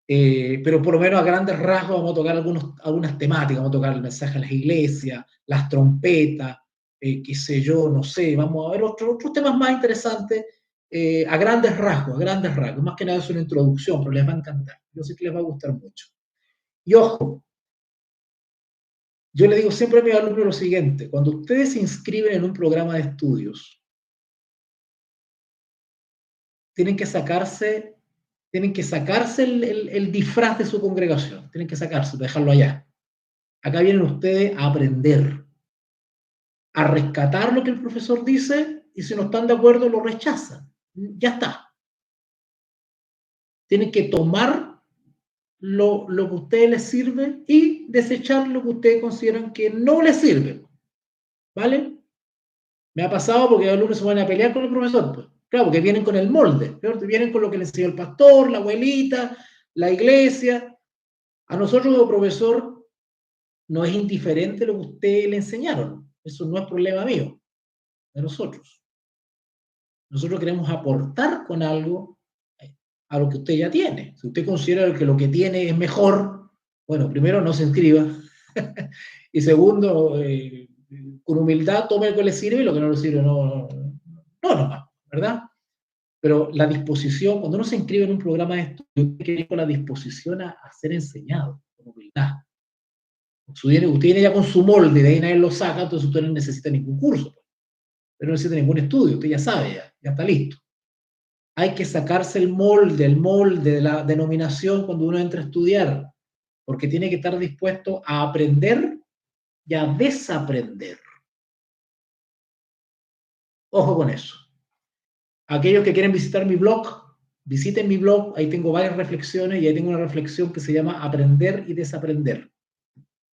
Pero por lo menos a grandes rasgos vamos a tocar algunas temáticas, vamos a tocar el mensaje a las iglesias, las trompetas, qué sé yo, no sé, vamos a ver otros temas más interesantes a grandes rasgos, más que nada es una introducción, pero les va a encantar, yo sé que les va a gustar mucho. Y ojo, yo le digo siempre a mis alumnos lo siguiente, cuando ustedes se inscriben en un programa de estudios, tienen que sacarse tienen que sacarse el disfraz de su congregación, tienen que sacarse, dejarlo allá. Acá vienen ustedes a aprender, a rescatar lo que el profesor dice, y si no están de acuerdo lo rechazan. Ya está. Tienen que tomar lo que a ustedes les sirve y desechar lo que ustedes consideran que no les sirve. ¿Vale? Me ha pasado porque los alumnos se van a pelear con el profesor, pues. Claro, porque vienen con el molde, ¿no? Vienen con lo que les enseñó el pastor, la abuelita, la iglesia. A nosotros como profesor no es indiferente lo que ustedes le enseñaron. Eso no es problema mío, de nosotros. Nosotros queremos aportar con algo a lo que usted ya tiene. Si usted considera que lo que tiene es mejor, bueno, primero no se inscriba, y segundo, con humildad tome lo que le sirve y lo que no le sirve no, ¿verdad? Pero la disposición, cuando uno se inscribe en un programa de estudio, tiene que ir con la disposición a ser enseñado, con humildad. Usted viene ya con su molde, de ahí nadie lo saca, entonces usted no necesita ningún curso, usted no necesita ningún estudio, usted ya sabe, ya está listo. Hay que sacarse el molde de la denominación cuando uno entra a estudiar, porque tiene que estar dispuesto a aprender y a desaprender. Ojo con eso. Aquellos que quieren visitar mi blog, visiten mi blog, ahí tengo varias reflexiones y ahí tengo una reflexión que se llama Aprender y Desaprender.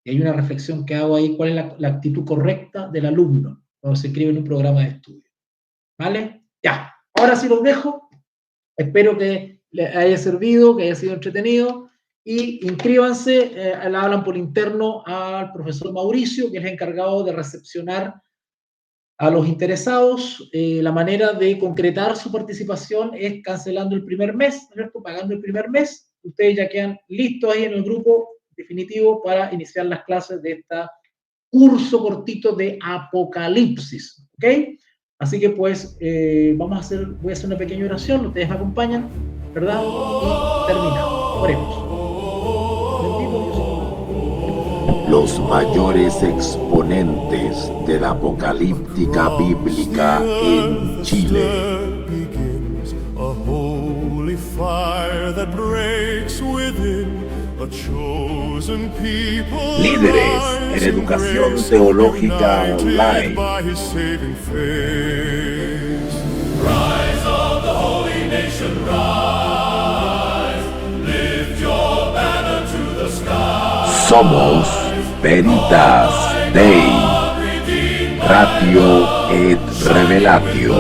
Y hay una reflexión que hago ahí, cuál es la actitud correcta del alumno cuando se inscribe en un programa de estudio. ¿Vale? Ya, ahora sí los dejo. Espero que les haya servido, que haya sido entretenido. Y inscríbanse, le hablan por interno al profesor Mauricio, que es el encargado de recepcionar a los interesados. La manera de concretar su participación es cancelando el primer mes, ¿cierto? Pagando el primer mes. Ustedes ya quedan listos ahí en el grupo definitivo para iniciar las clases de este curso cortito de Apocalipsis, ¿ok? Así que pues voy a hacer una pequeña oración, ustedes me acompañan, ¿verdad? Y terminamos. Oremos. Los mayores exponentes de la apocalíptica bíblica en Chile. A holy fire that breaks within a chosen people. Líderes en educación teológica online. By his saving face. Rise of the holy nation, rise. Lift your banner to the sky. Somos Veritas Dei, Ratio et Revelatio.